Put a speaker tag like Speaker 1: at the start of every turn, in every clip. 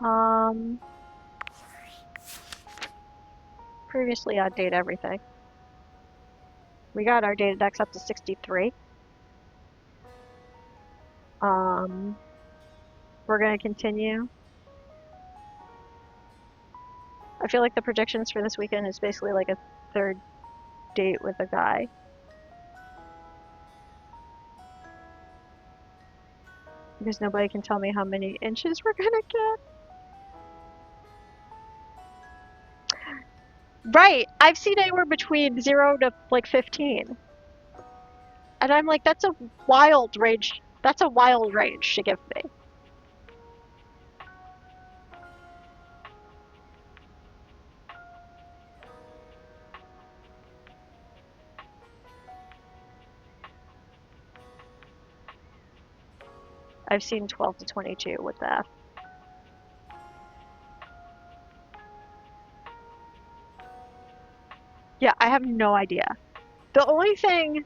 Speaker 1: Um, previously update everything. We got our data dex up to 63. We're gonna continue. I feel like the predictions for this weekend is basically like a third date with a guy. Because nobody can tell me how many inches we're gonna get. Right! I've seen anywhere between 0 to like 15. And I'm like, that's a wild range. That's a wild range to give me. I've seen 12 to 22 with that. Yeah, I have no idea. The only thing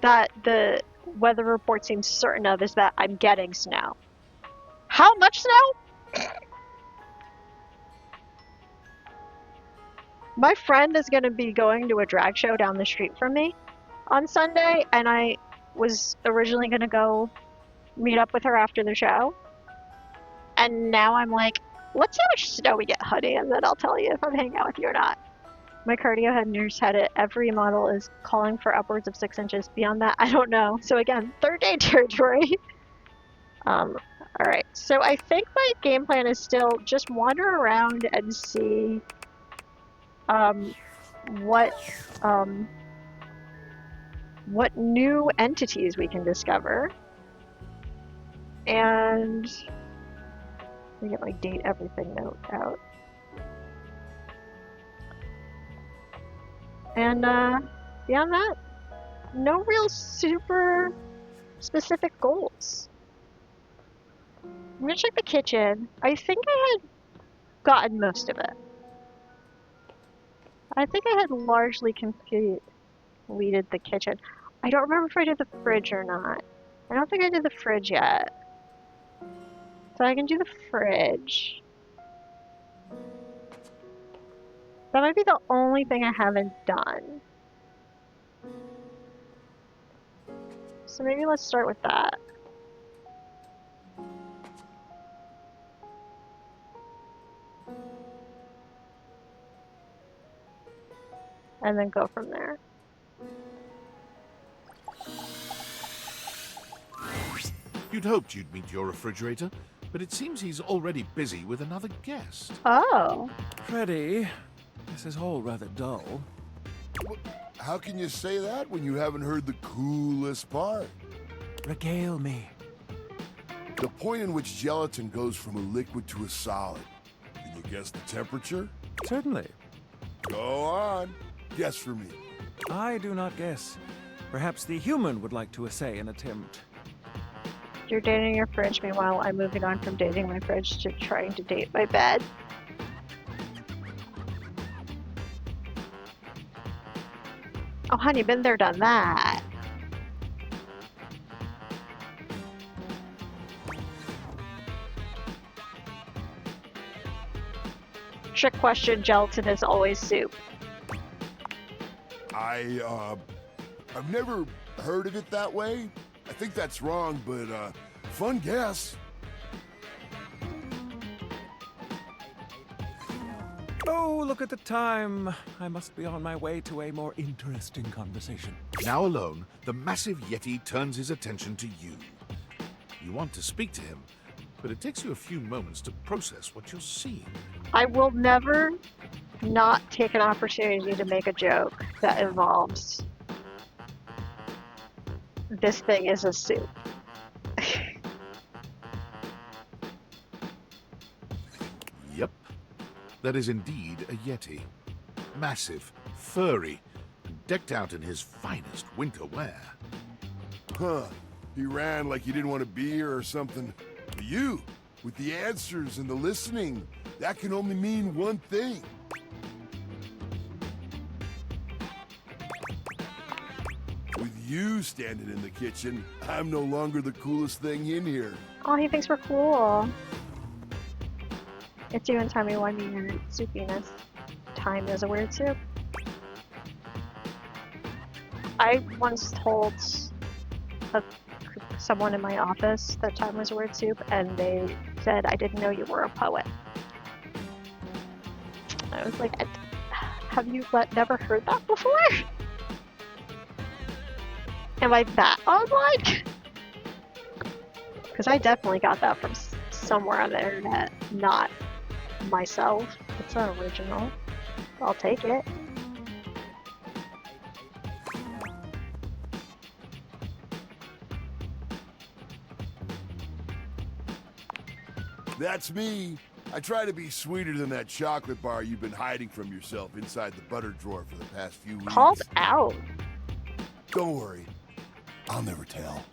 Speaker 1: that the weather report seems certain of is that I'm getting snow. How much snow? My friend is going to be going to a drag show down the street from me on Sunday, and I was originally going to go meet up with her after the show. And now I'm like, let's see how much snow we get, honey, and then I'll tell you if I'm hanging out with you or not. My cardio head nurse had it. Every model is calling for upwards of 6 inches. Beyond that, I don't know. So again, third day territory. Alright, so I think my game plan is still just wander around and see what new entities we can discover. And let me get my date everything note out. And beyond that, no real super specific goals. I'm gonna check the kitchen. I think I had gotten most of it. I think I had largely completed the kitchen. I don't remember if I did the fridge or not. I don't think I did the fridge yet. So I can do the fridge. That might be the only thing I haven't done. So maybe let's start with that. And then go from there.
Speaker 2: You'd hoped you'd meet your refrigerator, but it seems he's already busy with another guest.
Speaker 1: Oh.
Speaker 3: Freddy, this is all rather dull.
Speaker 4: How can you say that when you haven't heard the coolest part?
Speaker 3: Regale me.
Speaker 4: The point in which gelatin goes from a liquid to a solid. Can you guess the temperature?
Speaker 3: Certainly.
Speaker 4: Go on. Guess for me.
Speaker 3: I do not guess. Perhaps the human would like to essay an attempt.
Speaker 1: You're dating your fridge, meanwhile I'm moving on from dating my fridge to trying to date my bed. Oh honey, been there, done that. Trick question, gelatin is always soup.
Speaker 4: I've never heard of it that way. I think that's wrong, but, fun guess.
Speaker 3: Oh, look at the time. I must be on my way to a more interesting conversation.
Speaker 2: Now alone, the massive Yeti turns his attention to you. You want to speak to him, but it takes you a few moments to process what you're seeing.
Speaker 1: I will never not take an opportunity to make a joke that involves this thing is a soup.
Speaker 2: Yep, that is indeed a Yeti. Massive, furry, and decked out in his finest winter wear.
Speaker 4: Huh. He ran like he didn't want to be here or something. But you, with the answers and the listening, that can only mean one thing. With you standing in the kitchen, I'm no longer the coolest thing in here.
Speaker 1: Oh, he thinks we're cool. It's even timey wimey and soupiness. Time is a weird soup. I once told someone in my office that time was a weird soup, and they said, I didn't know you were a poet. I was like, have you never heard that before? Am I that unlike? Because I definitely got that from somewhere on the internet, not myself. It's not original. I'll take it.
Speaker 4: That's me. I try to be sweeter than that chocolate bar you've been hiding from yourself inside the butter drawer for the past few weeks.
Speaker 1: Called out.
Speaker 4: Don't worry. I'll never tell.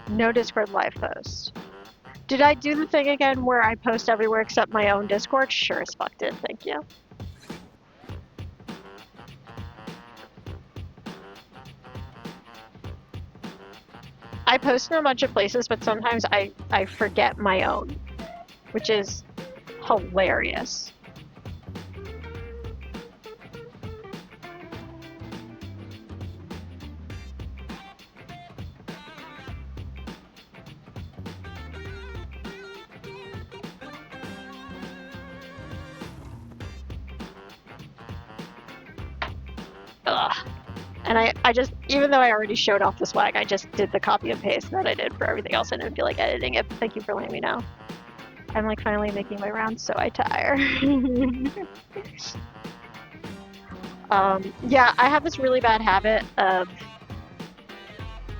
Speaker 1: No Discord live post. Did I do the thing again where I post everywhere except my own Discord? Sure as fuck did, thank you. I post in a bunch of places, but sometimes I forget my own, which is hilarious. Ugh. And I just, even though I already showed off the swag, I just did the copy and paste that I did for everything else. I didn't feel like editing it, but thank you for letting me know. I'm like finally making my rounds, so I tire. Yeah, I have this really bad habit of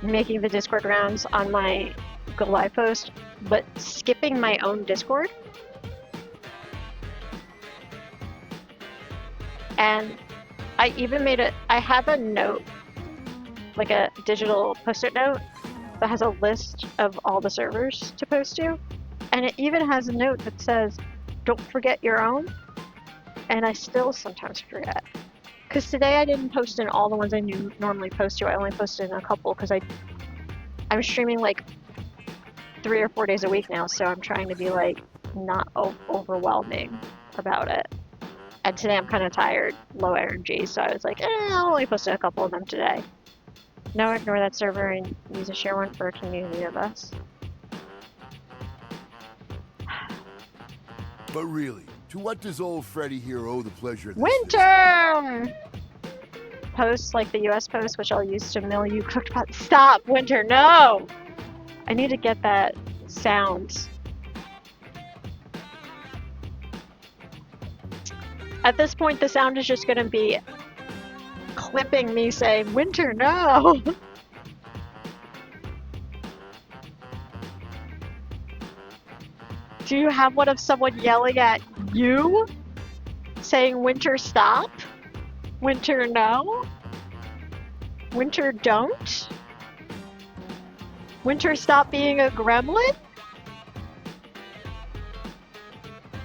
Speaker 1: making the Discord rounds on my Go Live post, but skipping my own Discord. And I even made I have a note, like a digital post-it note, that has a list of all the servers to post to. And it even has a note that says, don't forget your own. And I still sometimes forget. Because today I didn't post in all the ones I normally post to. I only posted in a couple because I'm streaming like 3 or 4 days a week now. So I'm trying to be like not overwhelming about it. And today I'm kind of tired, low energy, so I was like, I'll only post a couple of them today. Now ignore that server and use a share one for a community of us.
Speaker 4: But really, to what does old Freddy here owe the pleasure of this
Speaker 1: Winter! Posts like the US post, which I'll use to mail you cooked pot. Stop, Winter, no! I need to get that sound. At this point, the sound is just going to be clipping me saying, Winter, no! Do you have one of someone yelling at you? Saying, Winter, stop? Winter, no? Winter, don't? Winter, stop being a gremlin?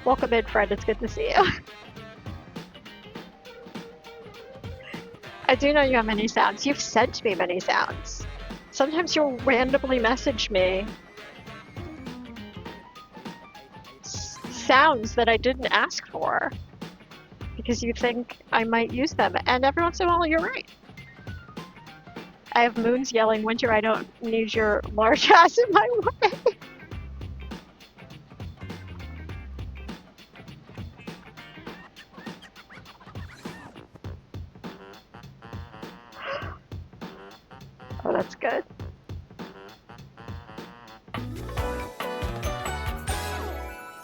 Speaker 1: Welcome in, Fred. It's good to see you. I do know you have many sounds. You've sent me many sounds. Sometimes you'll randomly message me sounds that I didn't ask for because you think I might use them. And every once in a while, you're right. I have moons yelling, Winter, I don't need your large ass in my way. Oh, that's good.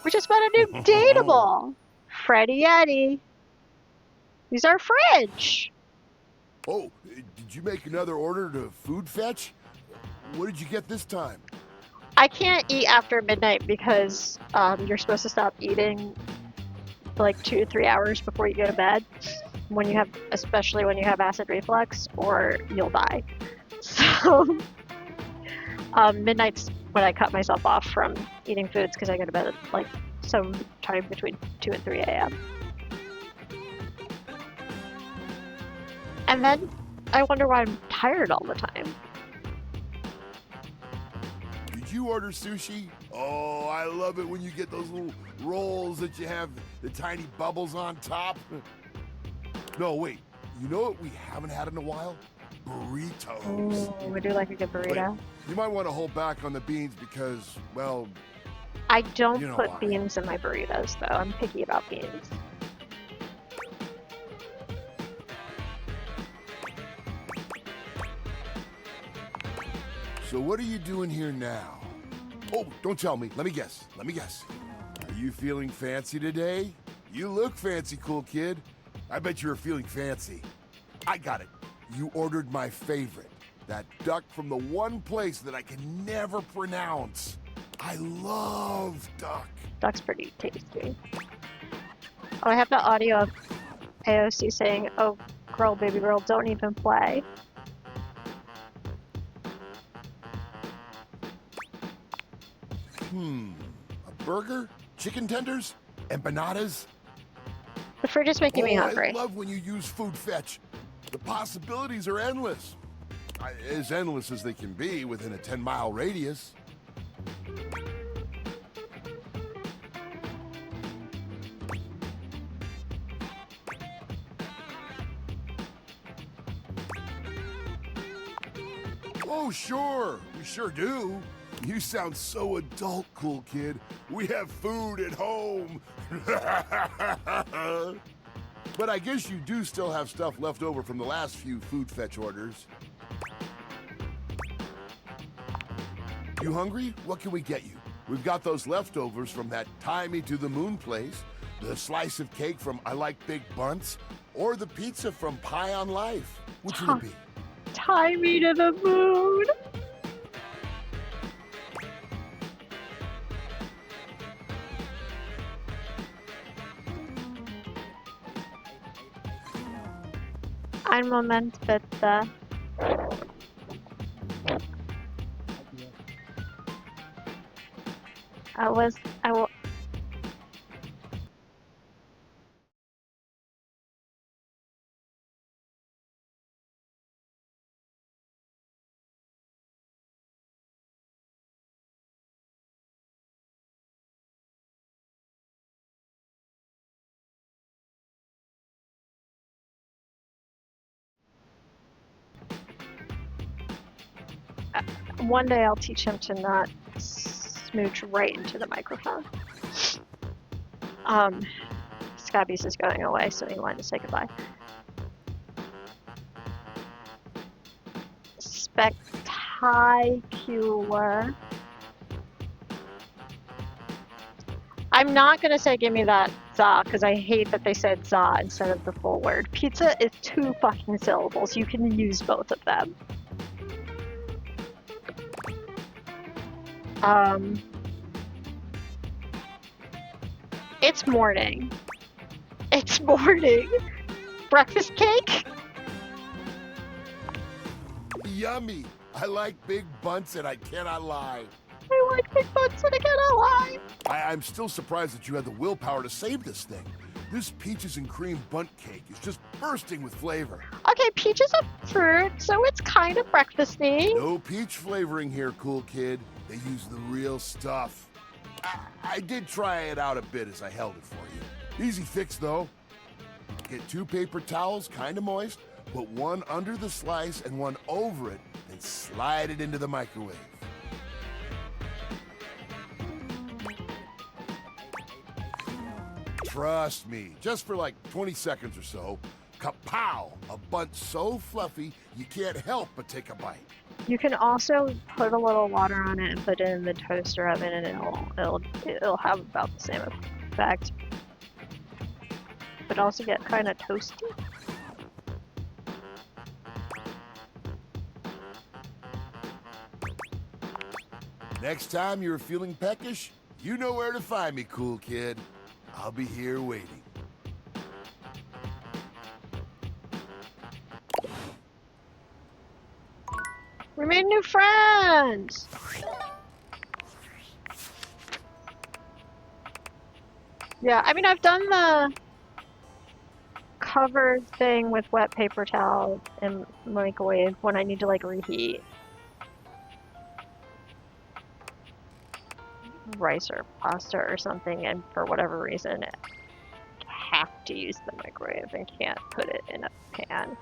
Speaker 1: We just bought a new dateable. Freddy Yeti. Use our fridge.
Speaker 4: Oh, did you make another order to food fetch? What did you get this time?
Speaker 1: I can't eat after midnight because you're supposed to stop eating like 2 to 3 hours before you go to bed. Especially when you have acid reflux, or you'll die. So, midnight's when I cut myself off from eating foods because I go to bed at like some time between 2 and 3 a.m. And then I wonder why I'm tired all the time.
Speaker 4: Did Did you order sushi? Oh, I love it when you get those little rolls that you have the tiny bubbles on top. No, wait. You know what we haven't had in a while? Burritos.
Speaker 1: Ooh, we do like a good burrito.
Speaker 4: Wait, you might want to hold back on the beans because, well,
Speaker 1: I don't
Speaker 4: you know
Speaker 1: put
Speaker 4: why.
Speaker 1: beans in my burritos, though. I'm picky about beans.
Speaker 4: So what are you doing here now? Oh, don't tell me. Let me guess. Are you feeling fancy today? You look fancy, cool kid. I bet you were feeling fancy. I got it. You ordered my favorite. That duck from the one place that I can never pronounce. I love duck.
Speaker 1: Duck's pretty tasty. Oh, I have the audio of AOC saying, "Oh, girl, baby girl, don't even play."
Speaker 4: A burger? Chicken tenders? Empanadas?
Speaker 1: The fridge is making me
Speaker 4: I
Speaker 1: hungry.
Speaker 4: love when you use food fetch. The possibilities are endless. As endless as they can be within a 10-mile radius. Oh, sure. We sure do. You sound so adult, cool kid. We have food at home. But I guess you do still have stuff left over from the last few food fetch orders. You hungry? What can we get you? We've got those leftovers from that Tie Me to the Moon place, the slice of cake from I Like Big Bunts, or the pizza from Pie on Life. Which would it be?
Speaker 1: Tie me to the moon. Ein Moment bitte. I will. One day I'll teach him to not smooch right into the microphone. Scabby's is going away, so he wanted to say goodbye. Spectacular. I'm not gonna say give me that za, because I hate that they said za instead of the full word. Pizza is 2 fucking syllables. You can use both of them. It's morning. It's morning. Breakfast cake?
Speaker 4: Yummy. I like Big Bunts and I cannot lie.
Speaker 1: I like big butts and I cannot lie.
Speaker 4: I'm still surprised that you had the willpower to save this thing. This peaches and cream bunt cake is just bursting with flavor.
Speaker 1: Okay, peach is a fruit, so it's kind of breakfasty.
Speaker 4: No peach flavoring here, cool kid. They use the real stuff. I did try it out a bit as I held it for you. Easy fix, though. Get 2 paper towels, kind of moist, put one under the slice and one over it, then slide it into the microwave. Trust me, just for like 20 seconds or so, kapow! A bunt so fluffy, you can't help but take a bite.
Speaker 1: You can also put a little water on it and put it in the toaster oven, and it'll have about the same effect, but also get kind of toasty.
Speaker 4: Next time you're feeling peckish, you know where to find me, cool kid. I'll be here waiting.
Speaker 1: We made new friends! Yeah, I mean, I've done the covered thing with wet paper towel and microwave when I need to, like, reheat. rice or pasta or something, and for whatever reason, have to use the microwave and can't put it in a pan.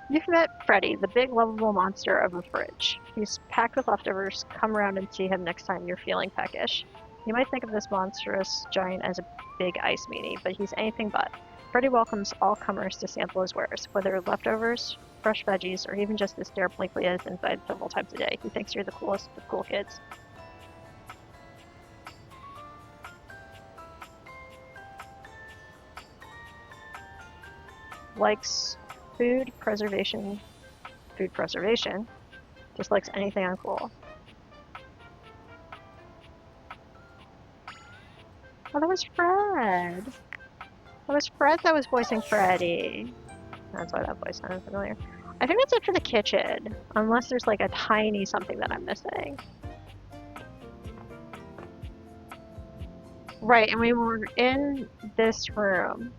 Speaker 1: You've met Freddy, the big lovable monster of a fridge. He's packed with leftovers. Come around and see him next time you're feeling peckish. You might think of this monstrous giant as a big ice meanie, but he's anything but. Freddy welcomes all comers to sample his wares, whether leftovers, fresh veggies, or even just to stare blankly at his inside several times a day. He thinks you're the coolest of cool kids. Likes food preservation, dislikes anything uncool. Oh, that was Fred. That was Fred that was voicing Freddy. That's why that voice sounded familiar. I think that's it for the kitchen, unless there's like a tiny something that I'm missing. Right, and we were in this room.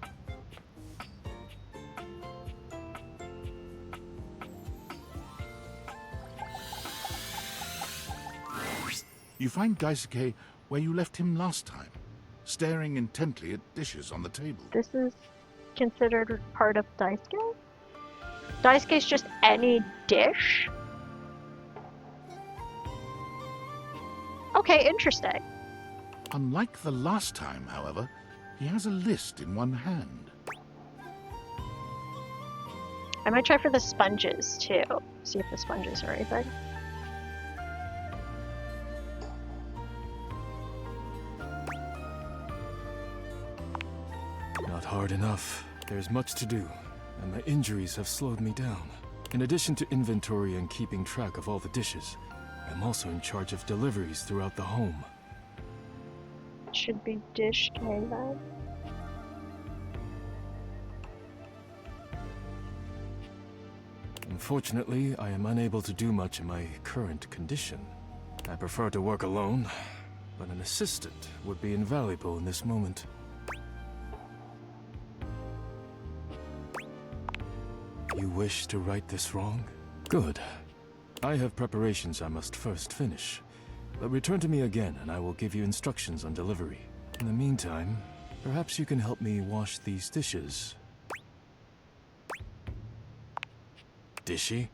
Speaker 2: You find Daisuke where you left him last time, staring intently at dishes on the table.
Speaker 1: This is considered part of Daisuke? Daisuke's just any dish? Okay, interesting.
Speaker 2: Unlike the last time, however, he has a list in one hand.
Speaker 1: I might try for the sponges too. See if the sponges are anything.
Speaker 3: Not hard enough. There's much to do, and my injuries have slowed me down. In addition to inventory and keeping track of all the dishes, I'm also in charge of deliveries throughout the home.
Speaker 1: It should be dish K then.
Speaker 3: Unfortunately, I am unable to do much in my current condition. I prefer to work alone, but an assistant would be invaluable in this moment. You wish to right this wrong? Good. I have preparations I must first finish. But return to me again and I will give you instructions on delivery. In the meantime, perhaps you can help me wash these dishes. Dishy?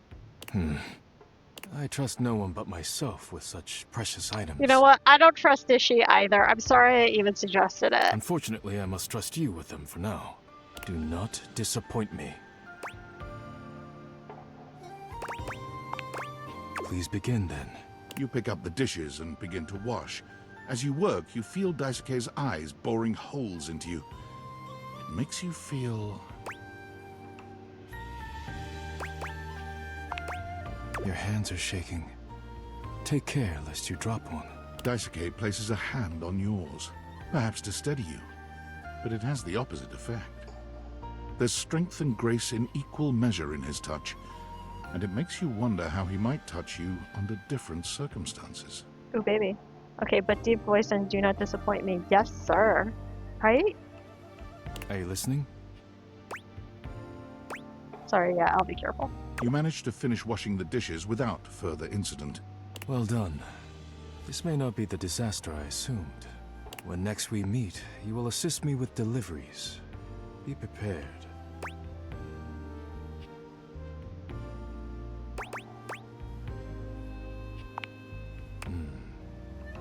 Speaker 3: I trust no one but myself with such precious items.
Speaker 1: You know what? I don't trust Dishy either. I'm sorry I even suggested it.
Speaker 3: Unfortunately, I must trust you with them for now. Do not disappoint me. Please begin then.
Speaker 2: You pick up the dishes and begin to wash. As you work, you feel Daisuke's eyes boring holes into you. It makes you feel...
Speaker 3: Your hands are shaking. Take care lest you drop one.
Speaker 2: Daisuke places a hand on yours, perhaps to steady you, but it has the opposite effect. There's strength and grace in equal measure in his touch, and it makes you wonder how he might touch you under different circumstances.
Speaker 1: Ooh, baby. Okay, but deep voice and do not disappoint me. Yes, sir. Right?
Speaker 3: Are you listening?
Speaker 1: Sorry, yeah, I'll be careful.
Speaker 2: You manage to finish washing the dishes without further incident.
Speaker 3: Well done. This may not be the disaster I assumed. When next we meet, you will assist me with deliveries. Be prepared.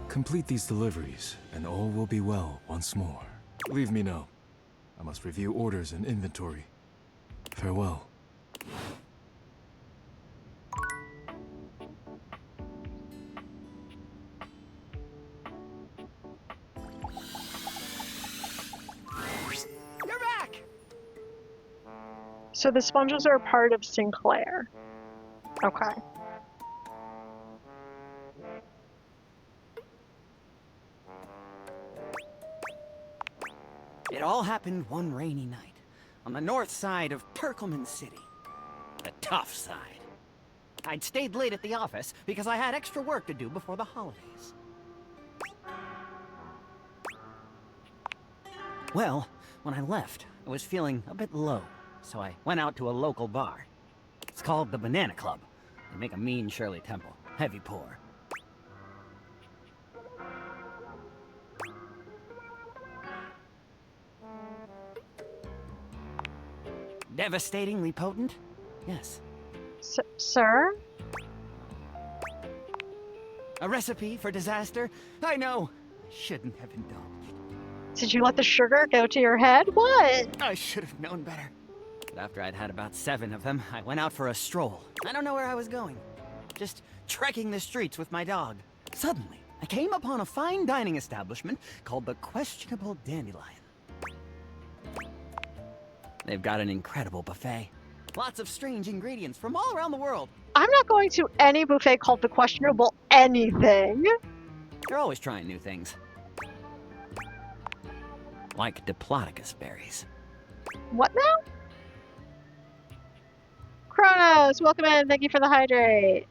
Speaker 3: Complete these deliveries, and all will be well once more. Leave me now. I must review orders and inventory. Farewell.
Speaker 5: You're back!
Speaker 1: So the sponges are a part of Sinclair. Okay.
Speaker 5: It all happened one rainy night, on the north side of Turkleman City. The tough side. I'd stayed late at the office because I had extra work to do before the holidays. Well, when I left, I was feeling a bit low, so I went out to a local bar. It's called the Banana Club, I make a mean Shirley Temple. Heavy pour. Devastatingly potent? Yes.
Speaker 1: Sir?
Speaker 5: A recipe for disaster? I know. I shouldn't have indulged.
Speaker 1: Did you let the sugar go to your head? What?
Speaker 5: I should have known better. But after I'd had about 7 of them, I went out for a stroll. I don't know where I was going. Just trekking the streets with my dog. Suddenly, I came upon a fine dining establishment called the Questionable Dandelion. They've got an incredible buffet. Lots of strange ingredients from all around the world.
Speaker 1: I'm not going to any buffet called the Questionable Anything.
Speaker 5: They're always trying new things. Like Diplodocus berries.
Speaker 1: What now? Kronos, welcome in. Thank you for the hydrate.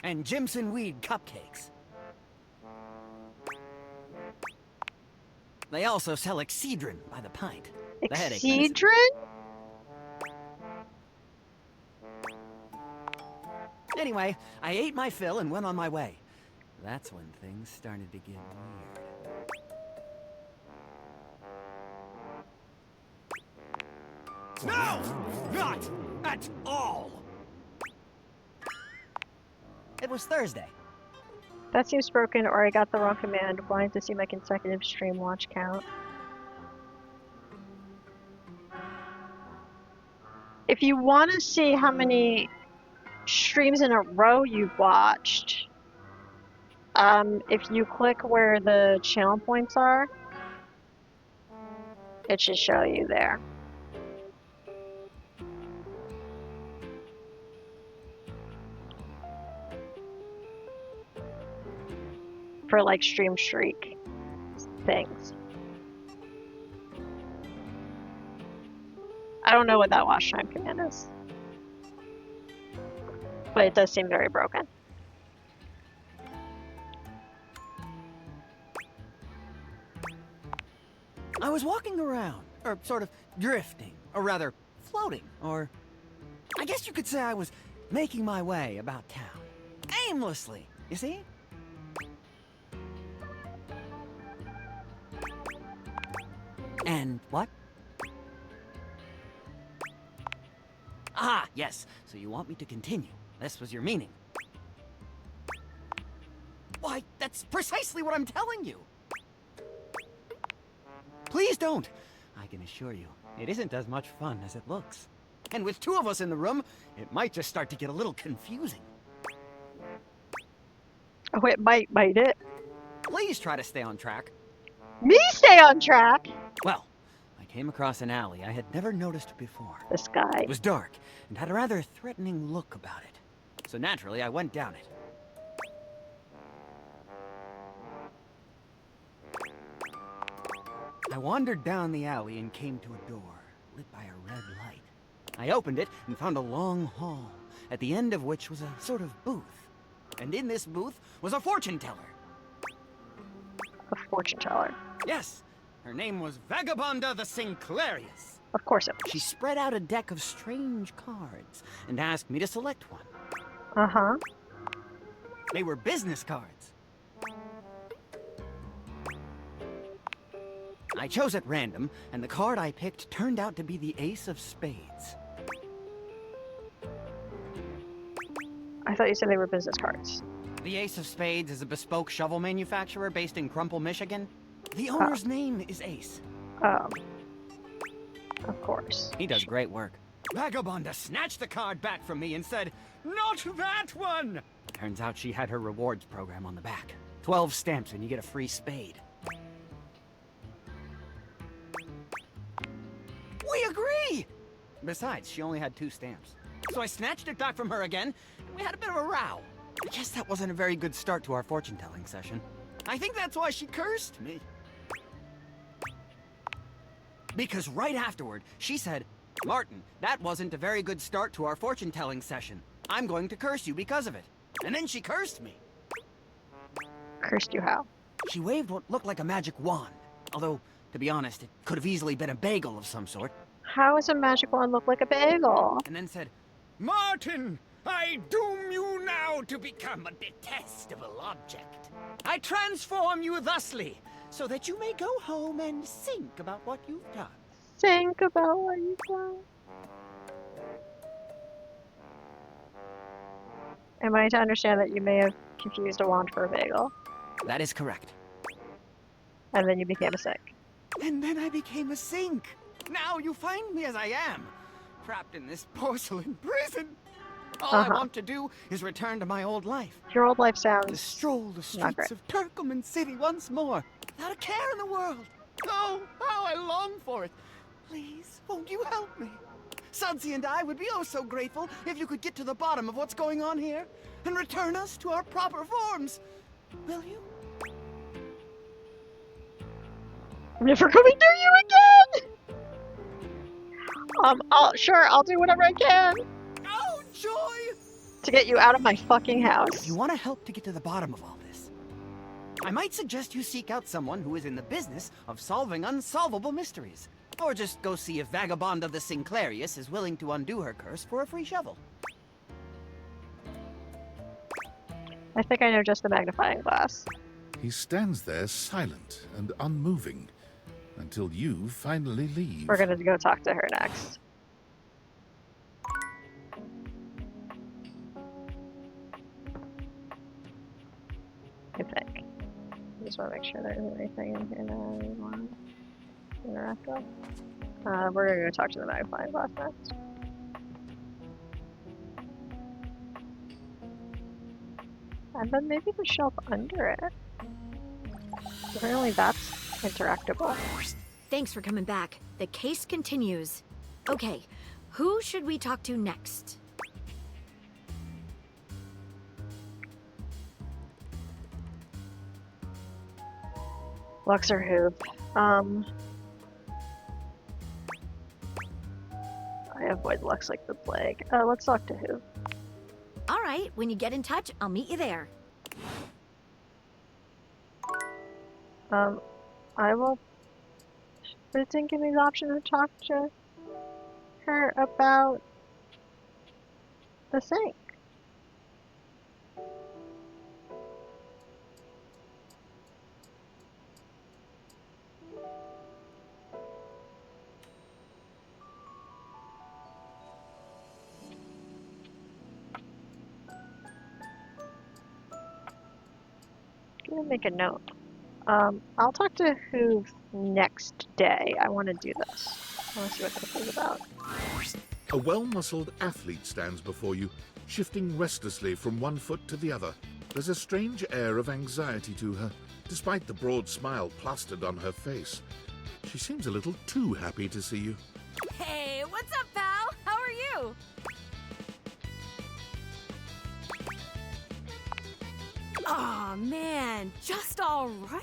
Speaker 5: And Jimson weed cupcakes. They also sell Excedrin by the pint. The headache medicine.
Speaker 1: Excedrin?
Speaker 5: Anyway, I ate my fill and went on my way. That's when things started to get weird. No! Not at all! It was Thursday.
Speaker 1: That seems broken, or I got the wrong command. Wanting to see my consecutive stream watch count. If you want to see how many streams in a row you've watched, if you click where the channel points are, it should show you there. For like stream streak things. I don't know what that watch time command is, but it does seem very broken.
Speaker 5: I was walking around, or sort of drifting, or rather floating, or I guess you could say I was making my way about town. Aimlessly, you see? And what? Ah, yes. So you want me to continue. This was your meaning. Why, that's precisely what I'm telling you. Please don't. I can assure you, it isn't as much fun as it looks. And with 2 of us in the room, it might just start to get a little confusing.
Speaker 1: Oh, it might it.
Speaker 5: Please try to stay on track.
Speaker 1: Me stay on track?
Speaker 5: Well, I came across an alley I had never noticed before.
Speaker 1: This guy.
Speaker 5: It was dark and had a rather threatening look about it. So naturally, I went down it. I wandered down the alley and came to a door, lit by a red light. I opened it and found a long hall, at the end of which was a sort of booth. And in this booth was a fortune teller.
Speaker 1: A fortune teller.
Speaker 5: Yes, her name was Vagabonda the Sinclairius.
Speaker 1: Of course it was.
Speaker 5: She spread out a deck of strange cards and asked me to select one.
Speaker 1: Uh-huh.
Speaker 5: They were business cards. I chose at random, and the card I picked turned out to be the Ace of Spades.
Speaker 1: I thought you said they were business cards.
Speaker 5: The Ace of Spades is a bespoke shovel manufacturer based in Crumple, Michigan. The owner's name is Ace.
Speaker 1: Of course.
Speaker 5: He does great work. Vagabonda snatched the card back from me and said, "Not that one!" Turns out she had her rewards program on the back. 12 stamps and you get a free spade. We agree! Besides, she only had 2 stamps. So I snatched it back from her again, and we had a bit of a row. I guess that wasn't a very good start to our fortune-telling session. I think that's why she cursed me. Because right afterward, she said, "Martin, that wasn't a very good start to our fortune-telling session. I'm going to curse you because of it." And then she cursed me.
Speaker 1: Cursed you how?
Speaker 5: She waved what looked like a magic wand. Although, to be honest, it could have easily been a bagel of some sort.
Speaker 1: How does a magic wand look like a bagel?
Speaker 5: And then said, Martin, I doom you now to become a detestable object. I transform you thusly, so that you may go home and think about what you've done.
Speaker 1: Think about what you've done. Am I to understand that you may have confused a wand for a bagel,
Speaker 5: That is correct.
Speaker 1: and then you became a sink?
Speaker 5: And then I became a sink. Now you find me as I am, trapped in this porcelain prison. All I want to do is return to my old life.
Speaker 1: Your old life
Speaker 5: To
Speaker 1: sounds
Speaker 5: stroll the
Speaker 1: not
Speaker 5: streets
Speaker 1: great.
Speaker 5: of Turkoman City once more, without a care in the world. Oh, how I long for it. Please, won't you help me? Sudsy and I would be oh so grateful if you could get to the bottom of what's going on here and return us to our proper forms. Will you?
Speaker 1: I'm never coming near you again! I'll do whatever I can
Speaker 5: Oh, joy!
Speaker 1: to get you out of my fucking house.
Speaker 5: If you want to help to get to the bottom of all this, I might suggest you seek out someone who is in the business of solving unsolvable mysteries. Or just go see if Vagabond of the Sinclairius is willing to undo her curse for a free shovel.
Speaker 1: I think I know just the magnifying glass.
Speaker 2: He stands there silent and unmoving until you finally leave.
Speaker 1: We're gonna go talk to her next. I think. I just want to make sure there isn't anything in here that I want to interact with. We're gonna go talk to the magnifying glass next. And then maybe the shelf under it. Apparently that's interactable.
Speaker 6: Thanks for coming back. The case continues. Okay, who should we talk to next?
Speaker 1: Lux or who? I avoid Lux like the plague. Let's talk to who.
Speaker 6: All right, when you get in touch, I'll meet you there.
Speaker 1: I will. But it didn't give me the option to talk to her about the sink. I'm gonna make a note. I'll talk to who next day. I want to do this. I want to see what this is about.
Speaker 2: A well-muscled athlete stands before you, shifting restlessly from one foot to the other. There's a strange air of anxiety to her, despite the broad smile plastered on her face. She seems a little too happy to see you.
Speaker 6: Hey, what's up, pal? How are you? Aw, man, just all right?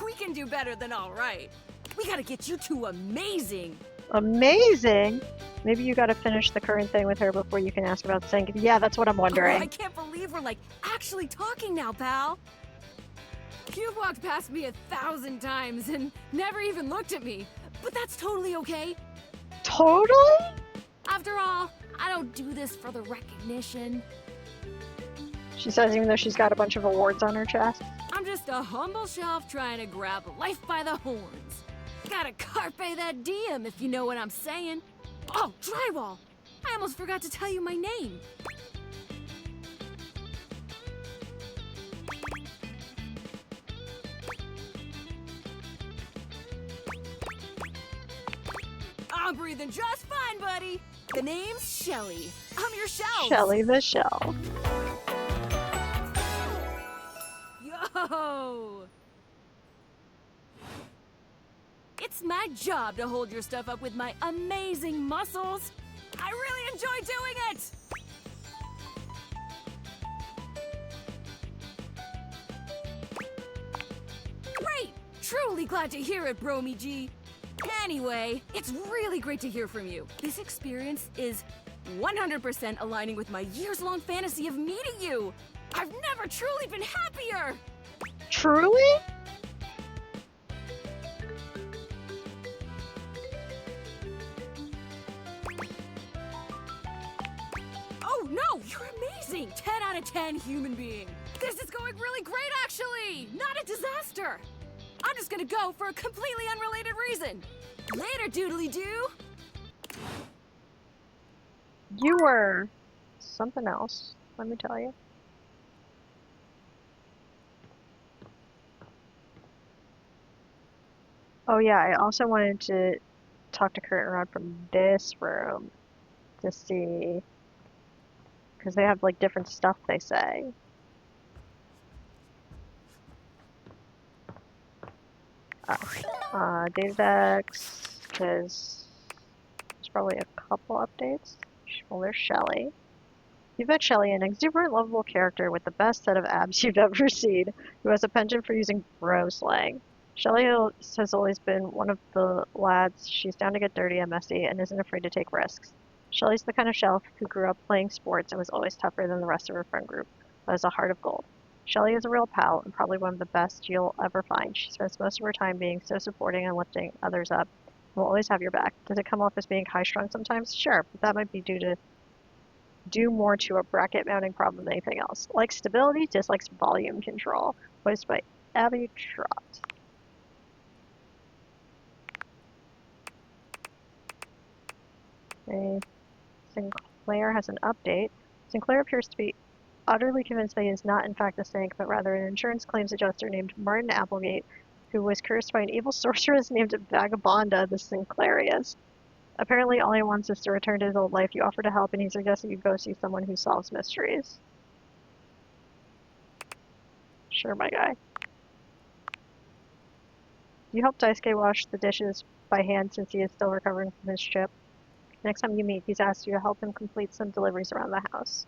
Speaker 6: We can do better than all right. We gotta get you to amazing.
Speaker 1: Amazing! Maybe you gotta finish the current thing with her before you can ask about the sink. Yeah, that's what I'm
Speaker 6: Oh, I
Speaker 1: wondering.
Speaker 6: can't believe we're like actually talking now, pal. You've walked past me 1,000 times and never even looked at me, but that's totally okay.
Speaker 1: Totally?
Speaker 6: After all, I don't do this for the recognition.
Speaker 1: She says even though she's got a bunch of awards on her chest.
Speaker 6: I'm just a humble shelf trying to grab life by the horns. Gotta carpe that diem, if you know what I'm saying. Oh, drywall! I almost forgot to tell you my name. I'm breathing just fine, buddy. The name's Shelly. I'm your shelf.
Speaker 1: Shelly the Shell.
Speaker 6: Yo! It's my job to hold your stuff up with my amazing muscles. I really enjoy doing it! Great! Truly glad to hear it, Bromy G. Anyway, it's really great to hear from you. This experience is 100% aligning with my years-long fantasy of meeting you. I've never truly been happier!
Speaker 1: Truly?
Speaker 6: Oh no, you're amazing! 10 out of 10 human being. This is going really great, actually! Not a disaster! I'm just gonna go for a completely unrelated reason. Later, doodly-doo!
Speaker 1: You were something else, let me tell you. Oh yeah, I also wanted to talk to Kurt and Rod from this room to see, because they have like different stuff they say. Data decks, because there's probably a couple updates. Well, there's Shelly. You've met Shelly, an exuberant, lovable character with the best set of abs you've ever seen, who has a penchant for using bro slang. Shelly has always been one of the lads. She's down to get dirty and messy and isn't afraid to take risks. Shelly's the kind of shelf who grew up playing sports and was always tougher than the rest of her friend group, but has a heart of gold. Shelly is a real pal and probably one of the best you'll ever find. She spends most of her time being so supporting and lifting others up and will always have your back. Does it come off as being high-strung sometimes? Sure, but that might be due more to a bracket mounting problem than anything else. Likes stability, dislikes volume control. Voiced by Abby Trott. Okay. Sinclair has an update. Sinclair appears to be utterly convinced that he is not in fact a snake, but rather an insurance claims adjuster named Martin Applegate, who was cursed by an evil sorceress named Vagabonda the Sinclairius. Apparently all he wants is to return to his old life. You offer to help, and he suggests that you go see someone who solves mysteries. Sure, my guy. You help Daisuke wash the dishes by hand since he is still recovering from his trip. Next time you meet, he's asked you to help him complete some deliveries around the house.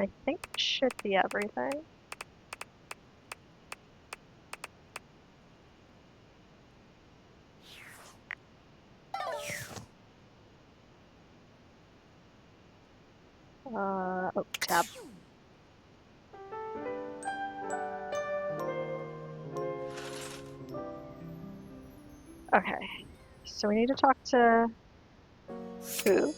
Speaker 1: I think it should be everything. Oh, tab. Okay, so we need to talk to who?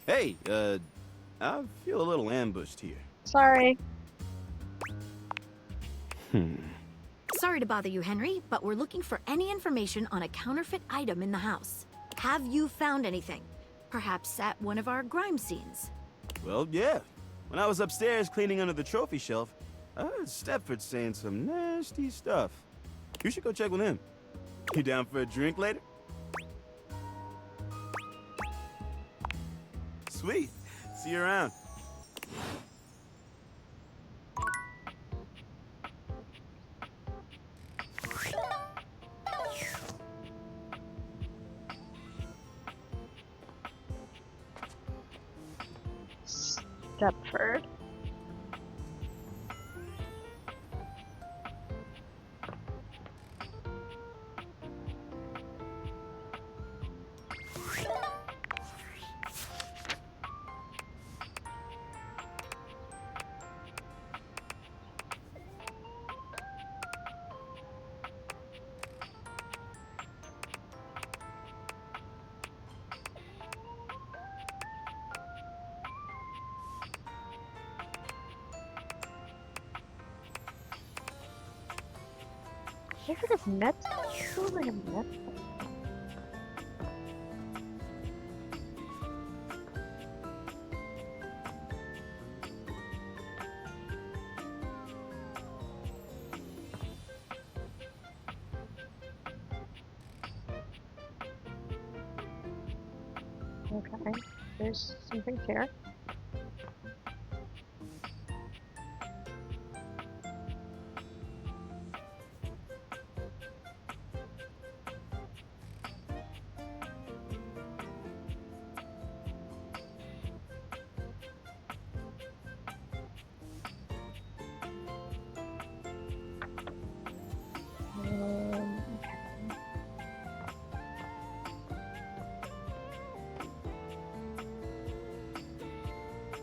Speaker 7: Hey, I feel a little ambushed here.
Speaker 1: Sorry.
Speaker 8: Sorry to bother you, Henry, but we're looking for any information on a counterfeit item in the house. Have you found anything? Perhaps at one of our crime scenes?
Speaker 7: Well, yeah. When I was upstairs cleaning under the trophy shelf, I heard Stepford saying some nasty stuff. You should go check with him. You down for a drink later? Sweet. See you around.
Speaker 1: Stepford. I heard of Met. Who am I met? Okay, there's some things here.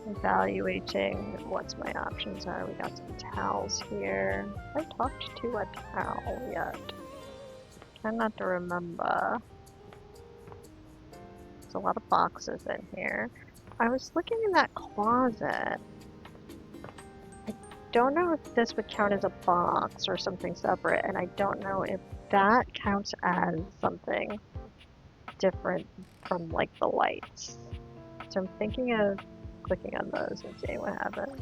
Speaker 1: Evaluating what's my options are. We got some towels here. Have I talked to a towel yet? Try not to remember. There's a lot of boxes in here. I was looking in that closet. I don't know if this would count as a box or something separate, and I don't know if that counts as something different from like the lights. So I'm thinking of clicking on those and seeing what happens.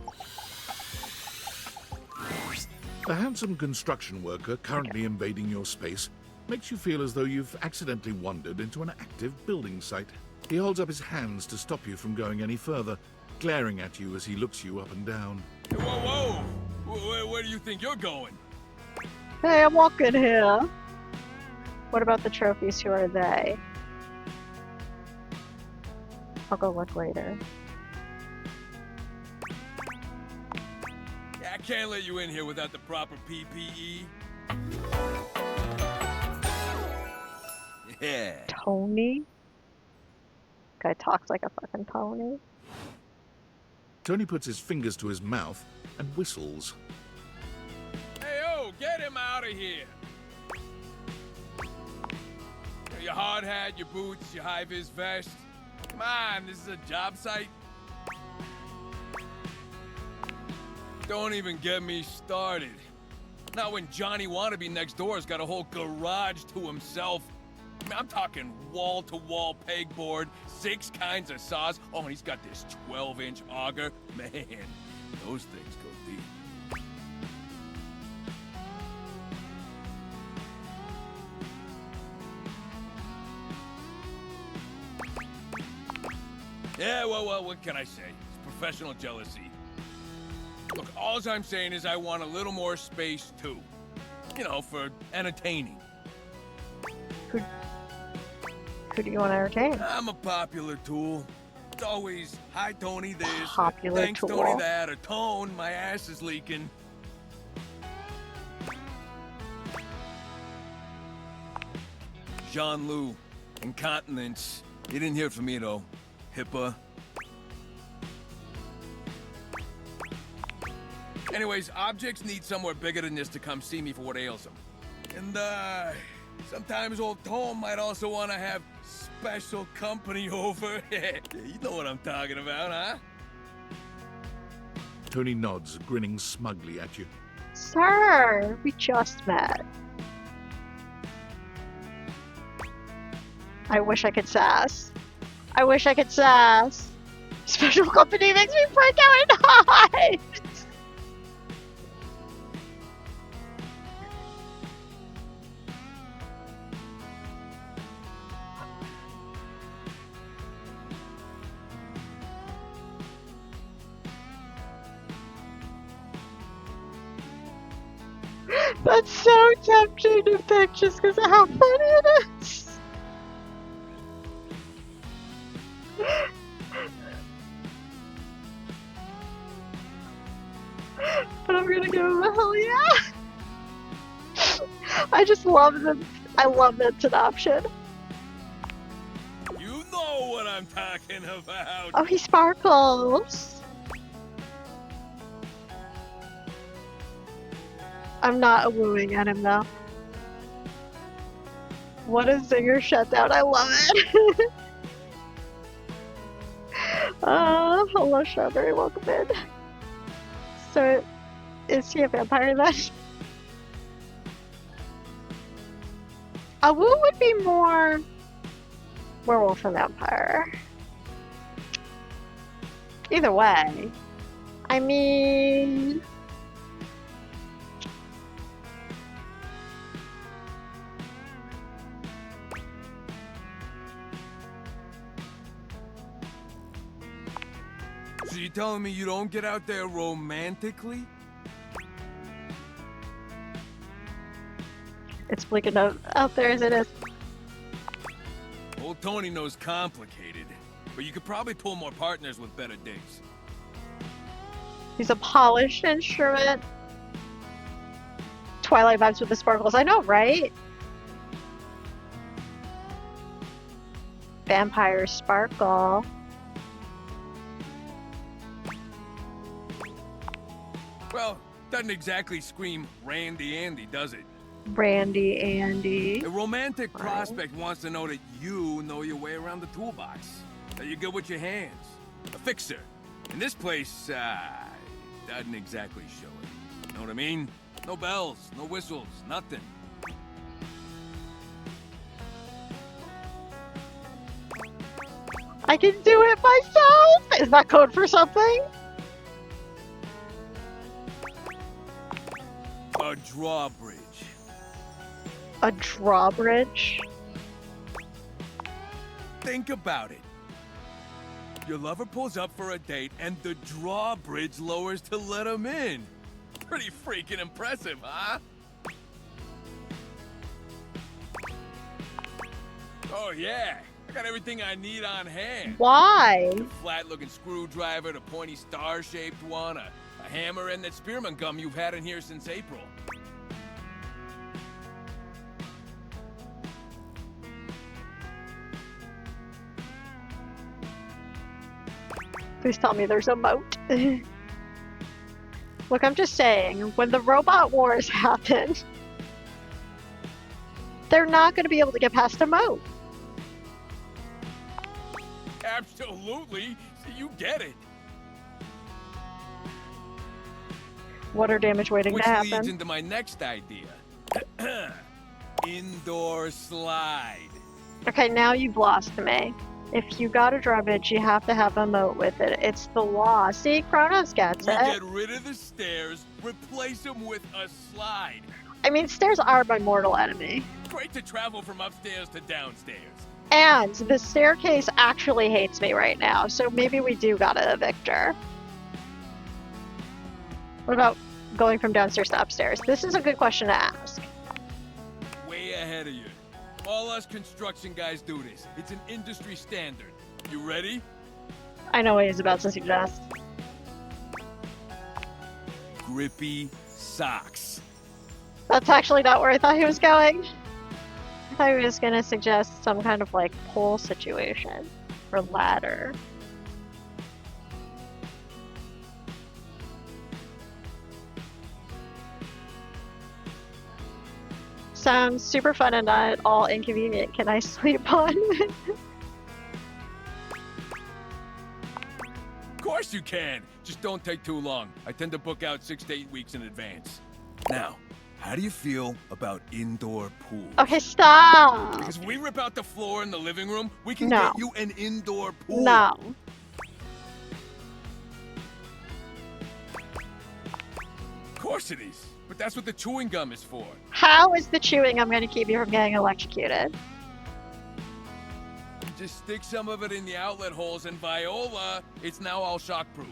Speaker 2: The handsome construction worker currently invading your space makes you feel as though you've accidentally wandered into an active building site. He holds up his hands to stop you from going any further, glaring at you as he looks you up and down.
Speaker 9: Whoa, whoa! Where do you think you're going?
Speaker 1: Hey, I'm walking here. What about the trophies? Who are they? I'll go look later.
Speaker 9: I can't let you in here without the proper PPE. Yeah.
Speaker 1: Tony? Guy talks like a fucking pony.
Speaker 2: Tony puts his fingers to his mouth and whistles.
Speaker 9: Hey, oh, get him out of here. Your hard hat, your boots, your high-vis vest. Come on, this is a job site. Don't even get me started. Not when Johnny Wannabe next door's got a whole garage to himself. I mean, I'm talking wall-to-wall pegboard, 6 kinds of saws. Oh, and he's got this 12-inch auger. Man, those things go deep. Yeah, well, what can I say? It's professional jealousy. Look, all I'm saying is I want a little more space, too. You know, for entertaining.
Speaker 1: Who do you want to entertain?
Speaker 9: I'm a popular tool. It's always, hi, Tony, this.
Speaker 1: Popular
Speaker 9: Thanks,
Speaker 1: tool.
Speaker 9: Tony, that. Or, Tone, my ass is leaking. Jean-Loup. Incontinence. You didn't hear from me, though. HIPAA. Anyways, objects need somewhere bigger than this to come see me for what ails them. And, sometimes old Tom might also want to have special company over. You know what I'm talking about, huh?
Speaker 2: Tony nods, grinning smugly at you.
Speaker 1: Sir, we just met. I wish I could sass. I wish I could sass. Special company makes me break out in hives. That's so tempting to pick just because of how funny it is. But I'm gonna go, hell yeah! I just love them. I love that it's an option.
Speaker 9: You know what I'm talking about.
Speaker 1: Oh, he sparkles. I'm not wooing at him though. What a zinger shutdown. I love it. Hello, Strawberry. Welcome in. So, is he a vampire then? A woo would be more werewolf or vampire. Either way. I mean...
Speaker 9: So you telling me you don't get out there romantically?
Speaker 1: It's bleak enough out there as it is.
Speaker 9: Old Tony knows complicated, but you could probably pull more partners with better days.
Speaker 1: He's a polished instrument. Twilight vibes with the sparkles. I know, right? Vampire sparkle.
Speaker 9: Well, doesn't exactly scream Randy Andy, does it?
Speaker 1: Randy Andy.
Speaker 9: A romantic prospect wants to know that you know your way around the toolbox. That you're good with your hands. A fixer. And this place, doesn't exactly show it. Know what I mean? No bells, no whistles, nothing.
Speaker 1: I can do it myself! Is that code for something?
Speaker 9: A drawbridge.
Speaker 1: A drawbridge?
Speaker 9: Think about it. Your lover pulls up for a date and the drawbridge lowers to let him in. Pretty freaking impressive, huh? Oh yeah, I got everything I need on hand.
Speaker 1: Why?
Speaker 9: The flat-looking screwdriver, the pointy star-shaped one, a hammer, and that spearmint gum you've had in here since April.
Speaker 1: Please tell me there's a moat. Look, I'm just saying, when the robot wars happen, they're not going to be able to get past a moat.
Speaker 9: Absolutely, you get it.
Speaker 1: Water damage waiting
Speaker 9: Which
Speaker 1: to
Speaker 9: leads
Speaker 1: happen.
Speaker 9: into my next idea. Indoor slide.
Speaker 1: Okay, now you've lost me. If you got a drawbridge, you have to have a moat with it. It's the law. See, Kronos gets
Speaker 9: We
Speaker 1: it.
Speaker 9: get rid of the stairs, replace them with a slide.
Speaker 1: I mean, stairs are my mortal enemy.
Speaker 9: Great to travel from upstairs to downstairs.
Speaker 1: And the staircase actually hates me right now, so maybe we do gotta evict her. What about going from downstairs to upstairs? This is a good question to ask.
Speaker 9: Way ahead of you. All us construction guys do this. It's an industry standard. You ready?
Speaker 1: I know what he's about to suggest.
Speaker 9: Grippy socks.
Speaker 1: That's actually not where I thought he was going. I thought he was gonna suggest some kind of like pole situation or ladder. Sounds super fun and not at all inconvenient. Can I sleep on?
Speaker 9: Of course you can. Just don't take too long. I tend to book out 6 to 8 weeks in advance. Now, how do you feel about indoor pools?
Speaker 1: Okay, stop.
Speaker 9: Because if we rip out the floor in the living room, we can
Speaker 1: No.
Speaker 9: get you an indoor pool.
Speaker 1: No.
Speaker 9: Of course it is. But that's what the chewing gum is for.
Speaker 1: How is the chewing gum going to keep you from getting electrocuted?
Speaker 9: Just stick some of it in the outlet holes and Viola, it's now all shockproof.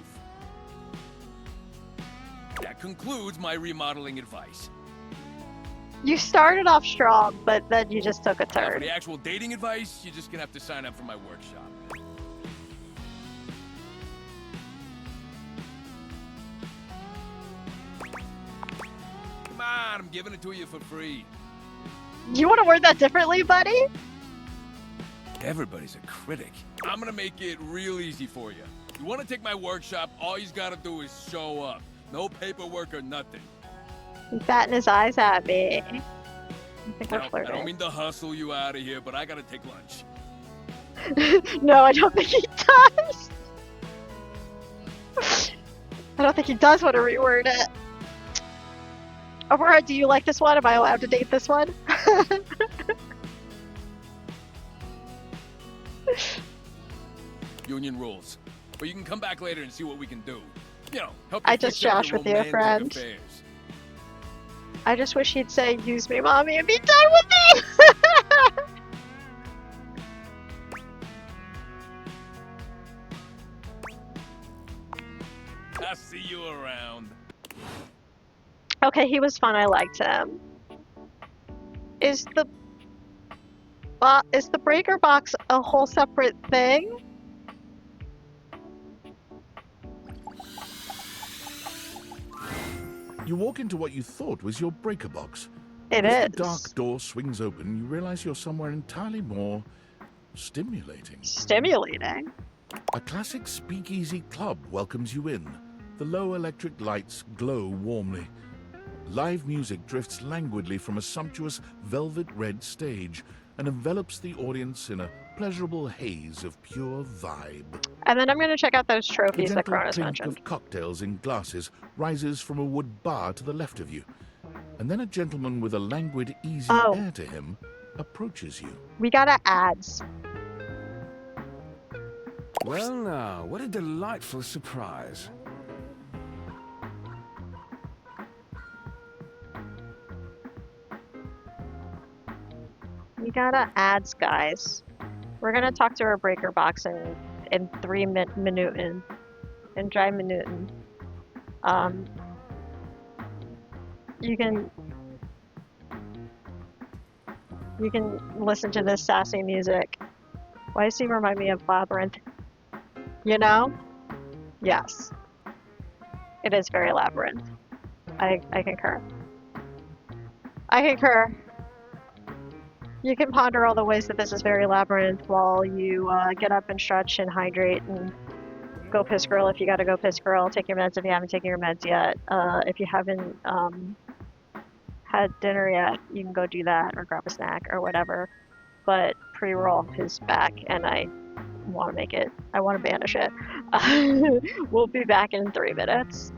Speaker 9: That concludes my remodeling advice.
Speaker 1: You started off strong, but then you just took a
Speaker 9: Now, for
Speaker 1: turn.
Speaker 9: the actual dating advice, you're just gonna have to sign up for my workshop. Come on, I'm giving it to you for free.
Speaker 1: You want to word that differently, buddy?
Speaker 9: Everybody's a critic. I'm gonna make it real easy for you. You wanna take my workshop, all you gotta do is show up. No paperwork or nothing.
Speaker 1: He's batting his eyes at me. I think we're
Speaker 9: Now, I
Speaker 1: flirting.
Speaker 9: don't mean to hustle you out of here, but I gotta take lunch.
Speaker 1: No, I don't think he does. I don't think he does want to reword it. Aurora, do you like this one? Am I allowed to date this one?
Speaker 9: Union rules. But you can come back later and see what we can do. You know, help
Speaker 1: I
Speaker 9: you
Speaker 1: just
Speaker 9: fix up
Speaker 1: josh
Speaker 9: your
Speaker 1: with you,
Speaker 9: romantic
Speaker 1: friend.
Speaker 9: affairs.
Speaker 1: I just wish he'd say, use me, mommy, and be done with me!
Speaker 9: I'll see you around.
Speaker 1: Okay, he was fun. I liked him. Is the breaker box a whole separate thing?
Speaker 2: You walk into what you thought was your breaker box.
Speaker 1: It
Speaker 2: As
Speaker 1: is.
Speaker 2: the dark door swings open, you realize you're somewhere entirely more stimulating.
Speaker 1: Stimulating.
Speaker 2: A classic speakeasy club welcomes you in. The low electric lights glow warmly. Live music drifts languidly from a sumptuous velvet red stage and envelops the audience in a pleasurable haze of pure vibe.
Speaker 1: And then I'm going to check out those
Speaker 2: The
Speaker 1: trophies that
Speaker 2: gentle
Speaker 1: Cronus
Speaker 2: clink
Speaker 1: mentioned.
Speaker 2: of cocktails in glasses rises from a wood bar to the left of you, and then a gentleman with a languid, easy
Speaker 1: Oh.
Speaker 2: air to him approaches you.
Speaker 1: We got ads.
Speaker 10: Well now, what a delightful surprise.
Speaker 1: We got ads, guys. We're gonna talk to our breaker box in 3 minuten. In 3 minuten. You can listen to this sassy music. Why does he remind me of Labyrinth? You know? Yes. It is very Labyrinth. I concur. I concur. You can ponder all the ways that this is very Labyrinth while you get up and stretch and hydrate and go piss girl if you gotta go piss girl. Take your meds if you haven't taken your meds yet. If you haven't had dinner yet, you can go do that or grab a snack or whatever. But pre-roll is back and I want to make it. I want to banish it. We'll be back in 3 minutes.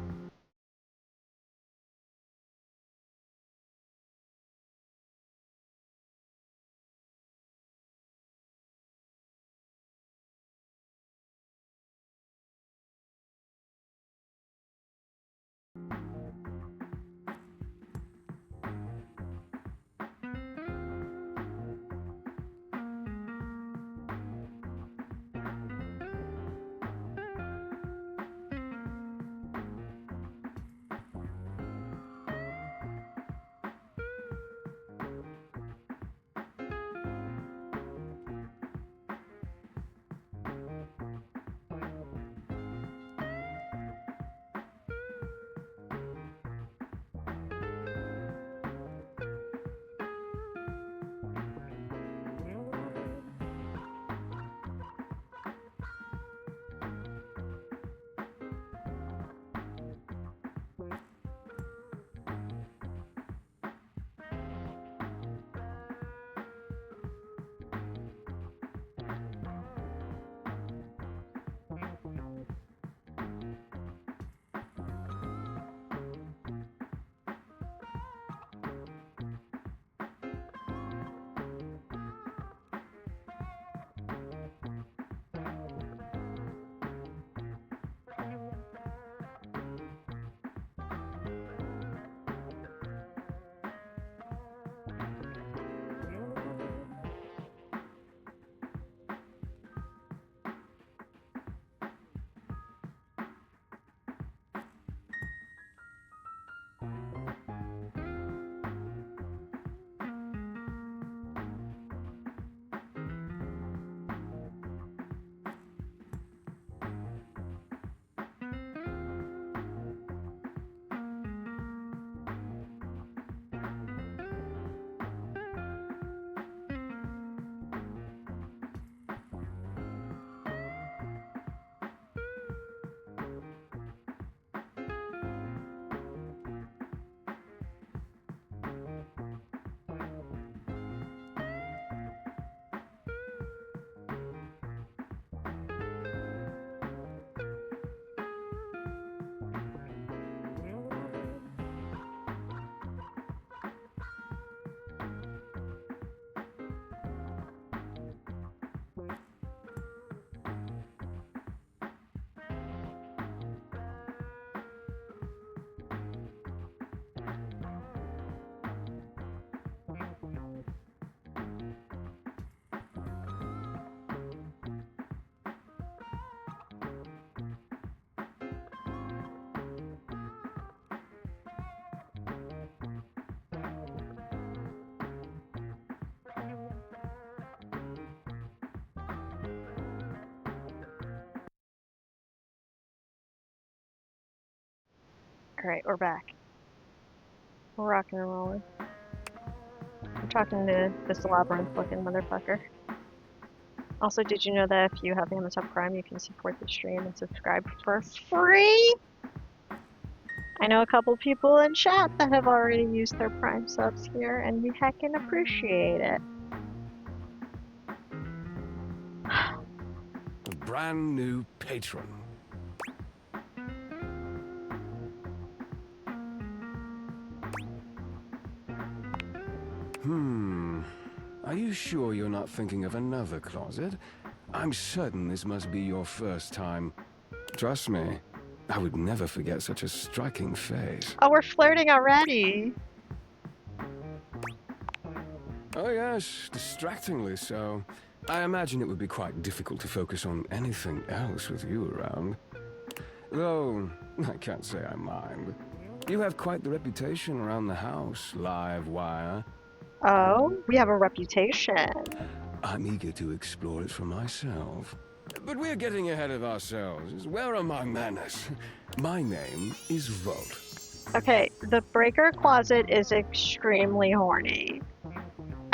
Speaker 1: Alright, we're back. We're rocking and rolling. I'm talking to this Labyrinth looking motherfucker. Also, did you know that if you have Amazon Prime, you can support the stream and subscribe for free? I know a couple people in chat that have already used their Prime subs here, and we heckin' appreciate it.
Speaker 10: A brand new patron. Are you sure you're not thinking of another closet? I'm certain this must be your first time. Trust me, I would never forget such a striking face.
Speaker 1: Oh, we're flirting already.
Speaker 10: Oh yes, distractingly so. I imagine it would be quite difficult to focus on anything else with you around. Though, I can't say I mind. You have quite the reputation around the house, live wire.
Speaker 1: Oh, we have a reputation.
Speaker 10: I'm eager to explore it for myself. But we're getting ahead of ourselves. Where are my manners? My name is Volt.
Speaker 1: Okay, the breaker closet is extremely horny.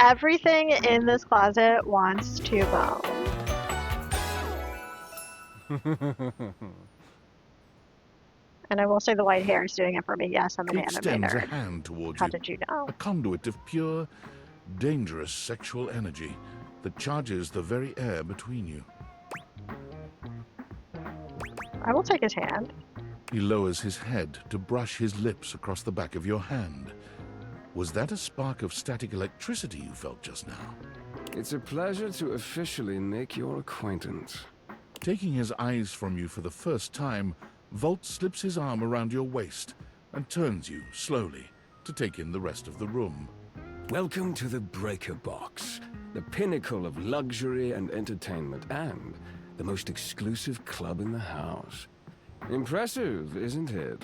Speaker 1: Everything in this closet wants to bone. And I will say the white hair is doing it for me. Yes, I'm an
Speaker 2: He
Speaker 1: anime
Speaker 2: extends a
Speaker 1: nerd.
Speaker 2: hand towards
Speaker 1: How
Speaker 2: you,
Speaker 1: did you know?
Speaker 2: a conduit of pure, dangerous sexual energy that charges the very air between you.
Speaker 1: I will take his hand.
Speaker 2: He lowers his head to brush his lips across the back of your hand. Was that a spark of static electricity you felt just now?
Speaker 10: It's a pleasure to officially make your acquaintance.
Speaker 2: Taking his eyes from you for the first time, Volt slips his arm around your waist and turns you, slowly, to take in the rest of the room.
Speaker 10: Welcome to the Breaker Box, the pinnacle of luxury and entertainment, and the most exclusive club in the house. Impressive, isn't it?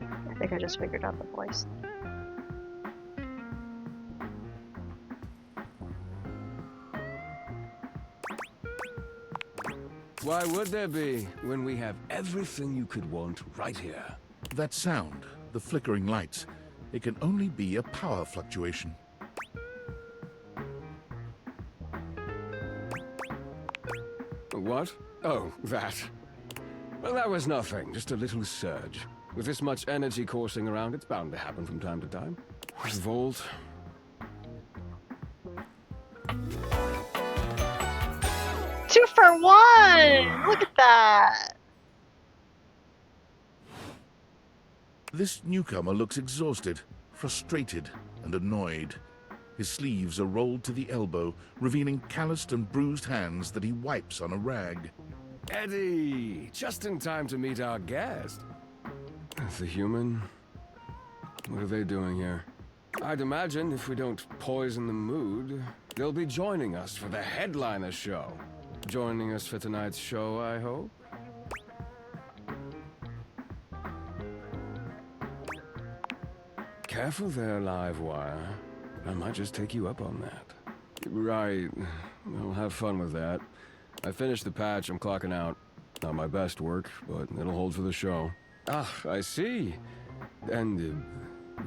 Speaker 1: I think I just figured out the voice.
Speaker 10: Why would there be, when we have everything you could want right here?
Speaker 2: That sound, the flickering lights, it can only be a power fluctuation.
Speaker 10: What? Oh, that. Well, that was nothing, just a little surge. With this much energy coursing around, it's bound to happen from time to time. Volt.
Speaker 1: Two for one! Look at that!
Speaker 2: This newcomer looks exhausted, frustrated, and annoyed. His sleeves are rolled to the elbow, revealing calloused and bruised hands that he wipes on a rag.
Speaker 10: Eddie! Just in time to meet our guest. The human? What are they doing here? I'd imagine if we don't poison the mood, they'll be joining us for the headliner show. Joining us for tonight's show, I hope? Careful there, Livewire. I might just take you up on that. Right. We'll have fun with that. I finished the patch, I'm clocking out. Not my best work, but it'll hold for the show. Ah, I see. And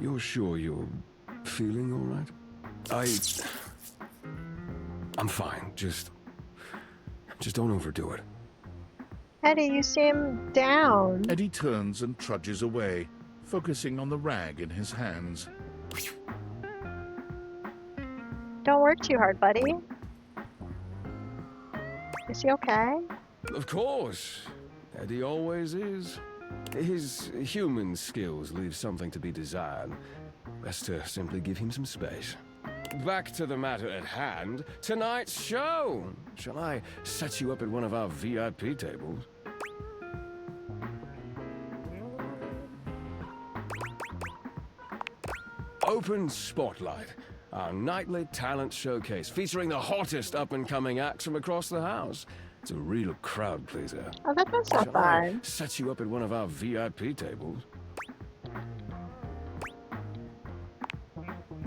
Speaker 10: you're sure you're feeling all right? I'm fine. Just don't overdo it.
Speaker 1: Eddie, you seem down.
Speaker 2: Eddie turns and trudges away, focusing on the rag in his hands.
Speaker 1: Don't work too hard, buddy. Is he okay?
Speaker 10: Of course. Eddie always is. His human skills leave something to be desired. Best to simply give him some space. Back to the matter at hand. Tonight's show! Shall I set you up at one of our VIP tables? Open Spotlight, our nightly talent showcase featuring the hottest up-and-coming acts from across the house. It's a real crowd pleaser.
Speaker 1: Oh, that does sound
Speaker 10: Shall I
Speaker 1: fun.
Speaker 10: set you up at one of our VIP tables?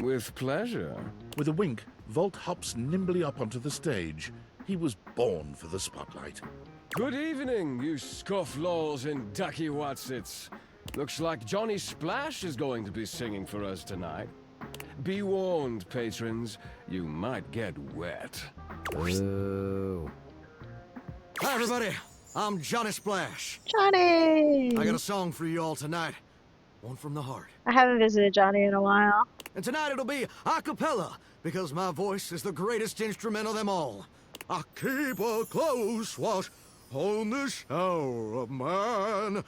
Speaker 10: With pleasure.
Speaker 2: With a wink, Volt hops nimbly up onto the stage. He was born for the spotlight.
Speaker 10: Good evening, you scofflaws and ducky watsits. Looks like Johnny Splash is going to be singing for us tonight. Be warned, patrons, you might get wet.
Speaker 11: Ooh.
Speaker 7: Hi, everybody.
Speaker 11: I'm Johnny Splash.
Speaker 1: Johnny!
Speaker 11: I got a song for you all tonight. One from the heart.
Speaker 1: I haven't visited Johnny in a while.
Speaker 11: And tonight it'll be a cappella, because my voice is the greatest instrument of them all. I keep a close watch on this shower of mine.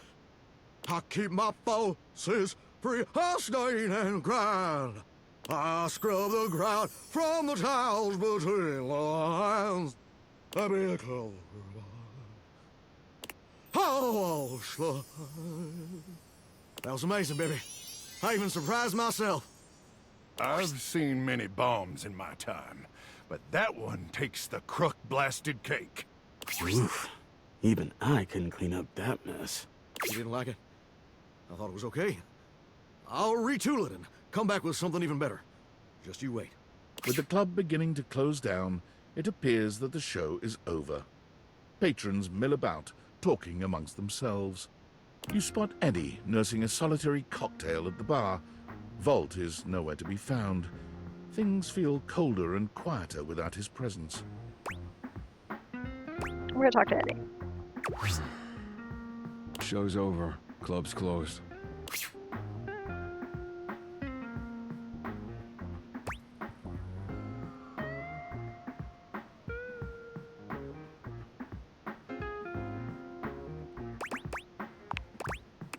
Speaker 11: I keep my forces free of stain and grind. I scrub the ground from the tiles between the lines. I be a clover. Oh, slide. That was amazing, baby. I even surprised myself.
Speaker 12: I've seen many bombs in my time, but that one takes the crook-blasted cake.
Speaker 7: Oof. Even I couldn't clean up that mess.
Speaker 11: You didn't like it? I thought it was okay. I'll retool it and come back with something even better. Just you wait.
Speaker 2: With the club beginning to close down, it appears that the show is over. Patrons mill about, talking amongst themselves. You spot Eddie nursing a solitary cocktail at the bar. Volt is nowhere to be found. Things feel colder and quieter without his presence.
Speaker 1: I'm gonna talk to Eddie.
Speaker 10: Show's over. Club's closed.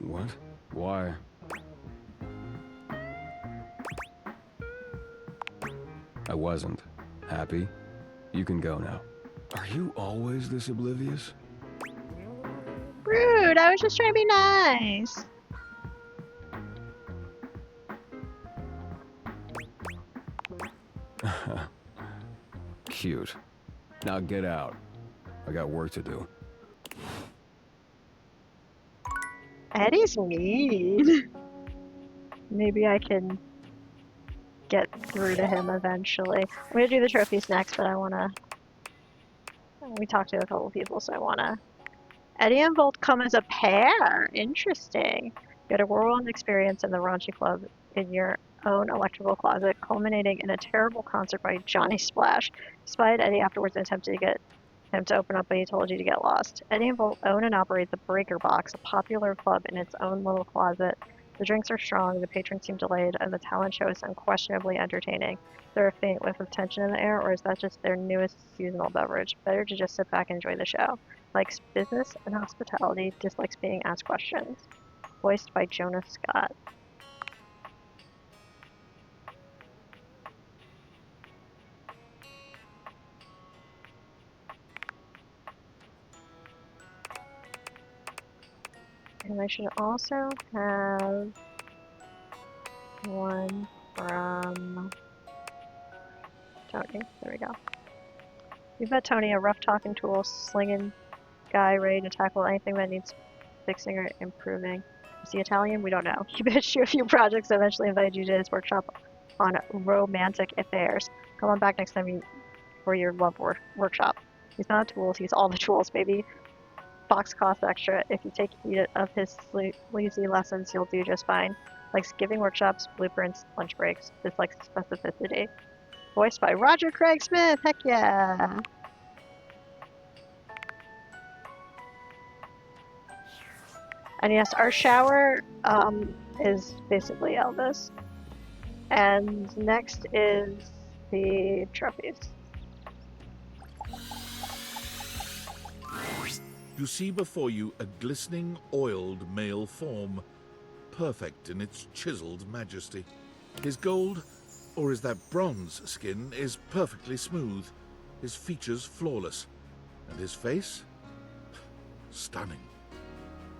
Speaker 10: What? Why? I wasn't. Happy? You can go now. Are you always this oblivious?
Speaker 1: Rude, I was just trying to be nice.
Speaker 10: Cute. Now get out. I got work to do.
Speaker 1: Eddie's mean. Maybe I can get through to him eventually. I'm gonna do the trophies next, but I wanna... We talked to a couple people, so I wanna... Eddie and Volt come as a pair! Interesting. Get a whirlwind experience in the raunchy club in your own electrical closet, culminating in a terrible concert by Johnny Splash. Despite Eddie afterwards attempted to get him to open up, but he told you to get lost. Eddie and Volt own and operate the Breaker Box, a popular club in its own little closet. The drinks are strong, the patrons seem delayed, and the talent show is unquestionably entertaining. Is there a faint whiff of tension in the air, or is that just their newest seasonal beverage? Better to just sit back and enjoy the show. Likes business and hospitality, dislikes being asked questions. Voiced by Jonah Scott. And I should also have one from Tony. There we go. You've got Tony, a rough talking tool, slinging guy ready to tackle anything that needs fixing or improving. Is he Italian? We don't know. He pitched you a few projects and eventually invited you to his workshop on romantic affairs. Come on back next time for your love workshop. He's not a tool, he's all the tools, baby. Box costs extra. If you take heed of his sleazy lessons, you'll do just fine. Likes giving workshops, blueprints, lunch breaks. Dislikes specificity. Voiced by Roger Craig Smith. Heck yeah! And yes, our shower is basically Elvis. And next is the trophies.
Speaker 2: You see before you a glistening, oiled male form, perfect in its chiseled majesty. His gold, or is that bronze skin, is perfectly smooth, his features flawless, and his face? Stunning.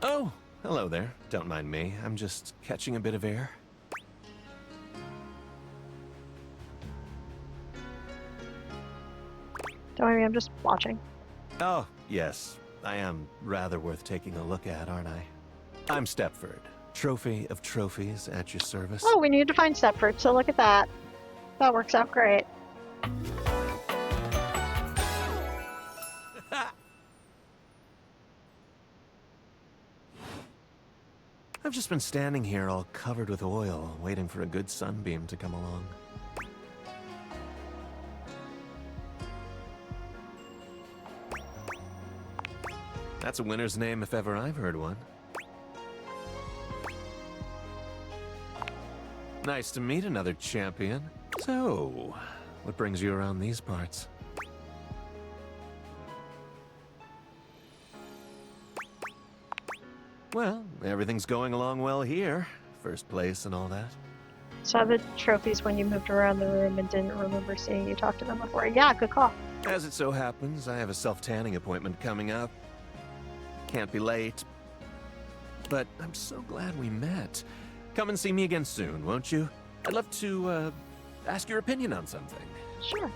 Speaker 13: Oh, hello there. Don't mind me. I'm just catching a bit of air.
Speaker 1: Don't worry, I'm just watching.
Speaker 13: Oh, yes. I am rather worth taking a look at, aren't I? I'm Stepford, trophy of trophies at your service.
Speaker 1: Oh, we need to find Stepford, so look at that. That works out great.
Speaker 13: I've just been standing here all covered with oil, waiting for a good sunbeam to come along. That's a winner's name if ever I've heard one. Nice to meet another champion. So, what brings you around these parts? Well, everything's going along well here. First place and all that.
Speaker 1: Saw the trophies when you moved around the room and didn't remember seeing you talk to them before. Yeah, good call.
Speaker 13: As it so happens, I have a self-tanning appointment coming up. Can't be late. But I'm so glad we met. Come and see me again soon, won't you? I'd love to, ask your opinion on something.
Speaker 1: Sure.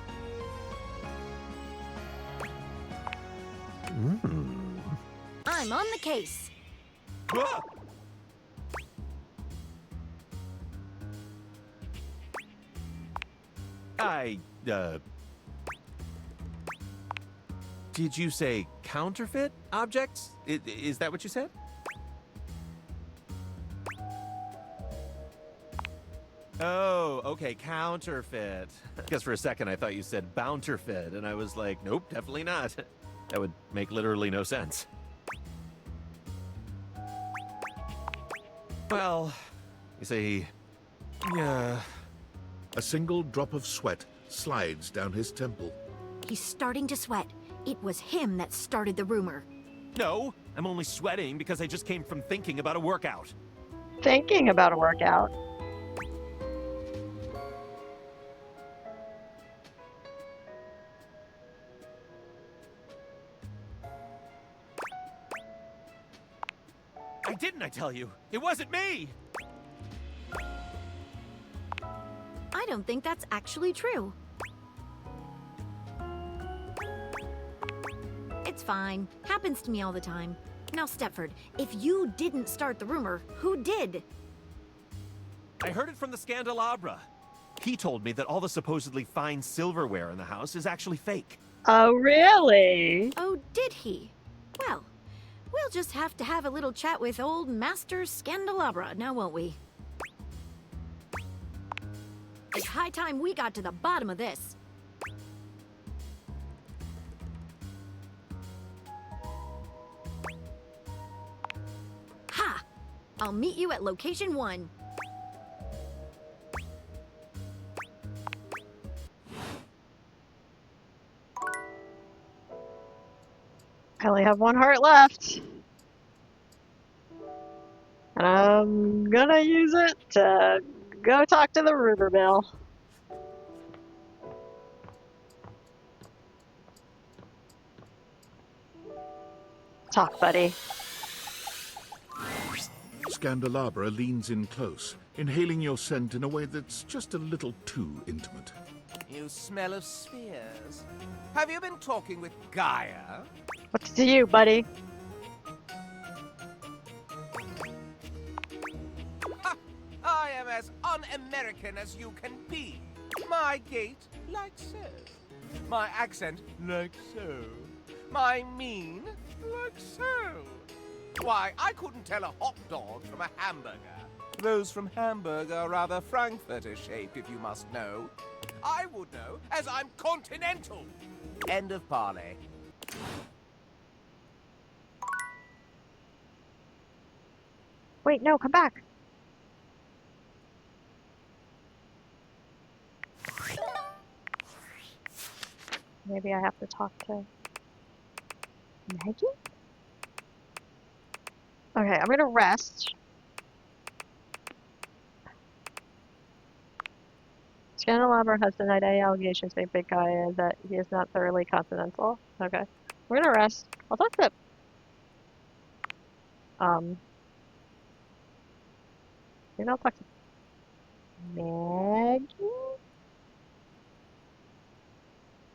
Speaker 8: I'm on the case.
Speaker 13: Ah! Did you say counterfeit objects? Is that what you said? Oh, okay, counterfeit. Because for a second I thought you said bounterfeit, and I was like, nope, definitely not. That would make literally no sense. Well, you see, yeah.
Speaker 2: A single drop of sweat slides down his temple.
Speaker 8: He's starting to sweat. It was him that started the rumor.
Speaker 13: No, I'm only sweating because I just came from thinking about a workout.
Speaker 1: Thinking about a workout.
Speaker 13: I didn't, I tell you. It wasn't me!
Speaker 8: I don't think that's actually true. It's fine. Happens to me all the time. Now, Stepford, if you didn't start the rumor, who did?
Speaker 13: I heard it from the Scandelabra. He told me that all the supposedly fine silverware in the house is actually fake.
Speaker 1: Oh, really?
Speaker 8: Oh, did he? Well, we'll just have to have a little chat with old Master Scandelabra, now won't we? It's high time we got to the bottom of this. Ha! I'll meet you at location 1.
Speaker 1: I only have 1 heart left. And I'm gonna use it to go talk to the rumor mill. Talk, buddy.
Speaker 2: Scandelabra leans in close, inhaling your scent in a way that's just a little too intimate.
Speaker 14: You smell of spheres. Have you been talking with Gaia?
Speaker 1: What's to you, buddy?
Speaker 14: Ha! I am as un-American as you can be. My gait, like so. My accent, like so. My mien, like so. Why, I couldn't tell a hot dog from a hamburger. Those from Hamburg are rather Frankfurter-shaped, if you must know. I would know, as I'm continental. End of parley.
Speaker 1: Wait, no, come back. Maybe I have to talk to Maggie? Okay, I'm gonna rest. Scandelabra has denied any allegations made by Gaia that he is not thoroughly continental. Okay. We're gonna rest. I'll talk to maybe I'll talk to Maggie?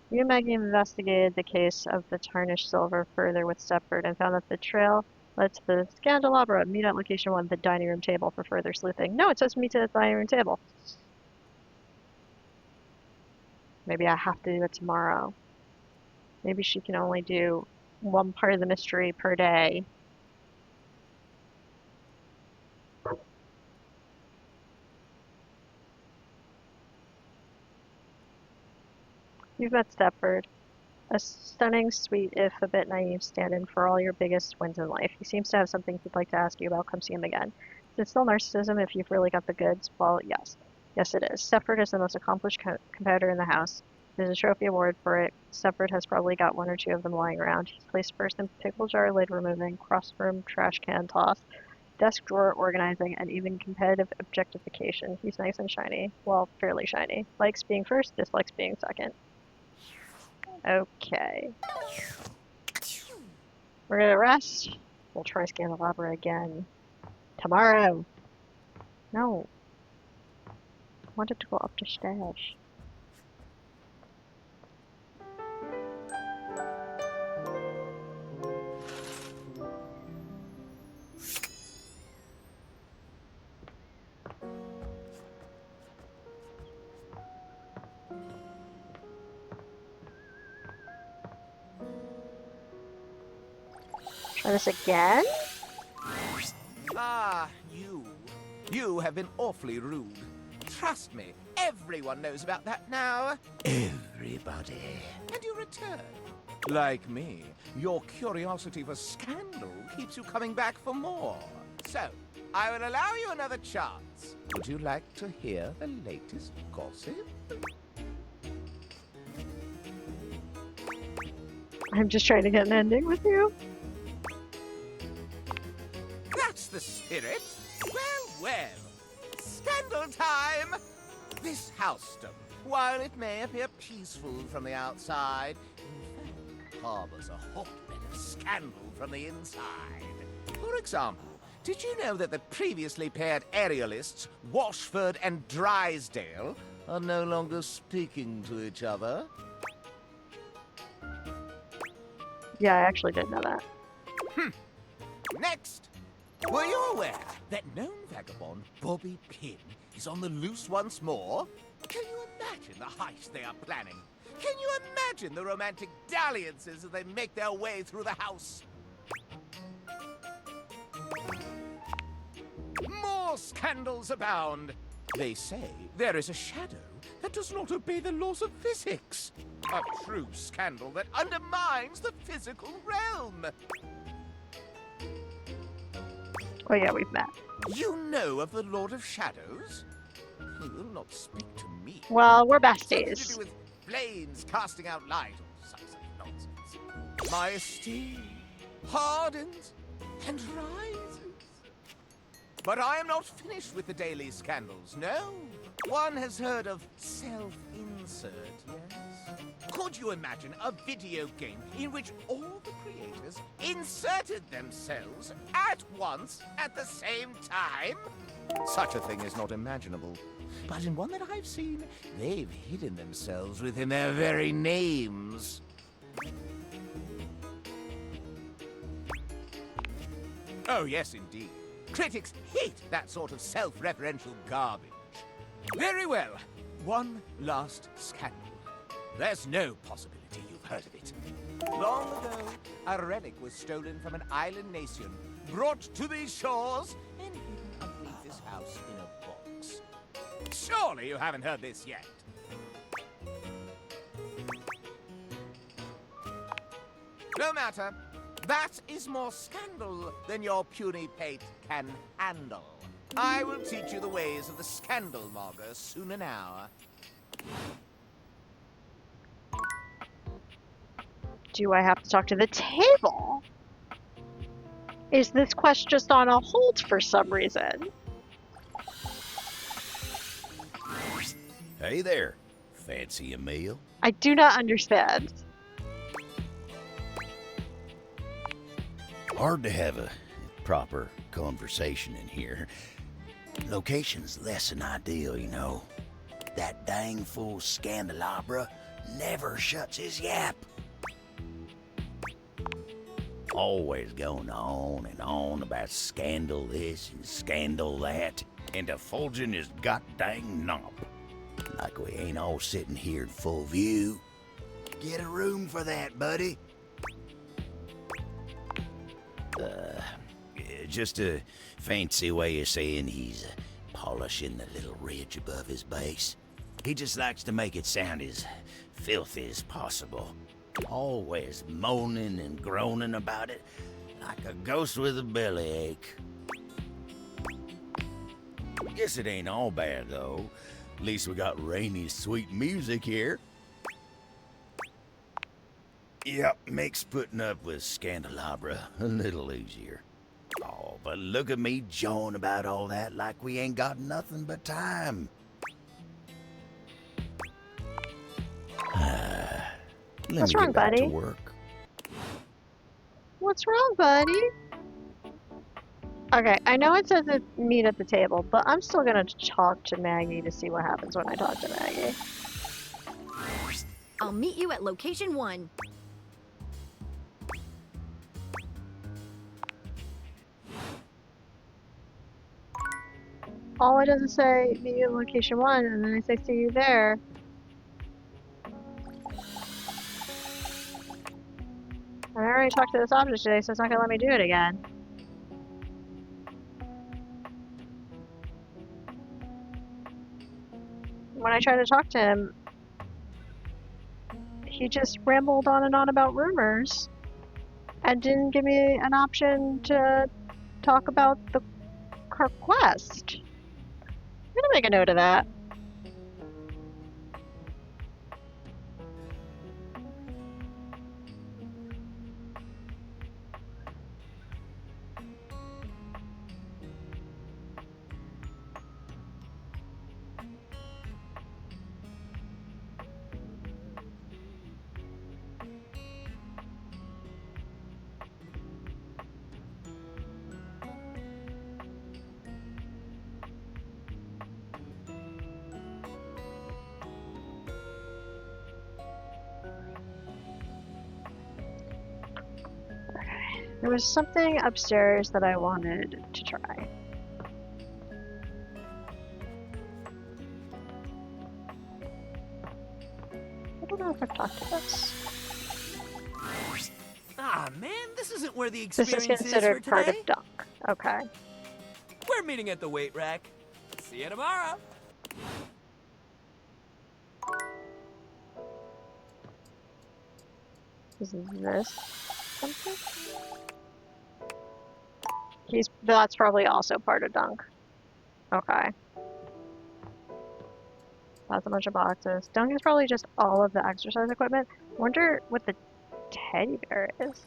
Speaker 1: You and Maggie investigated the case of the tarnished silver further with Stepford and found that the trail led to the Scandelabra. Meet at location 1, the dining room table, for further sleuthing. No, it says meet at the dining room table. Maybe I have to do it tomorrow. Maybe she can only do 1 part of the mystery per day. You've met Stepford. A stunning, sweet, if a bit naive stand-in for all your biggest wins in life. He seems to have something he'd like to ask you about. Come see him again. Is it still narcissism if you've really got the goods? Well, yes. Yes, it is. Stepford is the most accomplished competitor in the house. There's a trophy award for it. Stepford has probably got one or two of them lying around. He's placed first in pickle jar lid removing, cross-room trash can toss, desk drawer organizing, and even competitive objectification. He's nice and shiny. Well, fairly shiny. Likes being first, dislikes being second. Okay. We're gonna rest. We'll try Scandalabra again. Tomorrow! No. I wanted to go up to Stash. Try this again?
Speaker 14: Ah, you. You have been awfully rude. Trust me, everyone knows about that now. Everybody. And you return. Like me, your curiosity for scandal keeps you coming back for more. So, I will allow you another chance. Would you like to hear the latest gossip?
Speaker 1: I'm just trying to get an ending with you.
Speaker 14: That's the spirit. Well, well. Scandal time! This housedom, while it may appear peaceful from the outside, in fact, harbors a hotbed of scandal from the inside. For example, did you know that the previously paired aerialists, Washford and Drysdale, are no longer speaking to each other?
Speaker 1: Yeah, I actually did know that.
Speaker 14: Next! Were you aware that known vagabond Bobby Pin is on the loose once more? Can you imagine the heist they are planning? Can you imagine the romantic dalliances as they make their way through the house? More scandals abound. They say there is a shadow that does not obey the laws of physics. A true scandal that undermines the physical realm.
Speaker 1: Oh yeah, we've met.
Speaker 14: You know of the Lord of Shadows? He will not speak to me.
Speaker 1: Well, we're
Speaker 14: Something to
Speaker 1: besties.
Speaker 14: do with flames casting out light or some such nonsense. My esteem hardens and rises. But I am not finished with the daily scandals, no. One has heard of self-insert, yes? Could you imagine a video game in which all the creators inserted themselves at once at the same time? Such a thing is not imaginable. But in one that I've seen, they've hidden themselves within their very names. Oh, yes, indeed. Critics hate that sort of self-referential garbage. Very well. One last scandal. There's no possibility you've heard of it. Long ago, a relic was stolen from an island nation, brought to these shores, and hidden underneath this house in a box. Surely you haven't heard this yet. No matter. That is more scandal than your puny pate can handle. I will teach you the ways of the scandal monger soon now.
Speaker 1: Do I have to talk to the table? Is this quest just on a hold for some reason?
Speaker 15: Hey there. Fancy a meal?
Speaker 1: I do not understand.
Speaker 15: Hard to have a proper conversation in here. Location's less than ideal, you know. That dang fool Scandalabra never shuts his yap. Always going on and on about scandal this and scandal that, and effulging his goddamn knob. Like we ain't all sitting here in full view. Get a room for that, buddy. Just a fancy way of saying he's polishing the little ridge above his base. He just likes to make it sound as filthy as possible. Always moaning and groaning about it, like a ghost with a bellyache. Guess it ain't all bad, though. At least we got rainy, sweet music here. Yep, makes putting up with Scandelabra a little easier. Oh, but look at me jawing about all that like we ain't got nothing but time. Let
Speaker 1: What's
Speaker 15: me
Speaker 1: wrong,
Speaker 15: get back to
Speaker 1: buddy?
Speaker 15: work.
Speaker 1: What's wrong, buddy? Okay, I know it says it's meet at the table, but I'm still gonna talk to Maggie to see what happens when I talk to Maggie.
Speaker 8: I'll meet you at location 1.
Speaker 1: All it does is say meet you at location 1, and then I say see you there. I already talked to this object today, so it's not gonna let me do it again. When I tried to talk to him, he just rambled on and on about rumors and didn't give me an option to talk about the quest. I'm gonna make a note of that. There was something upstairs that I wanted to try. I don't know if I've talked to this.
Speaker 16: Ah, man, this isn't where the
Speaker 1: This is
Speaker 16: experience is for
Speaker 1: considered part
Speaker 16: today.
Speaker 1: of Dunk. Okay.
Speaker 16: We're meeting at the weight rack. See you tomorrow.
Speaker 1: Is this something? That's probably also part of Dunk. Okay. That's a bunch of boxes. Dunk is probably just all of the exercise equipment. Wonder what the teddy bear is.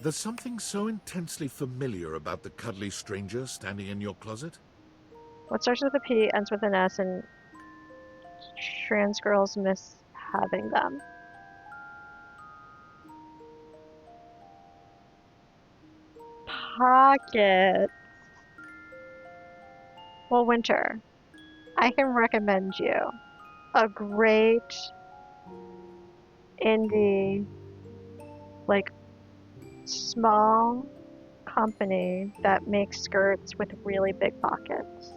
Speaker 2: There's something so intensely familiar about the cuddly stranger standing in your closet.
Speaker 1: What starts with a P, ends with an S, and trans girls miss having them. Pockets. Well, Winter, I can recommend you a great indie, like, small company that makes skirts with really big pockets.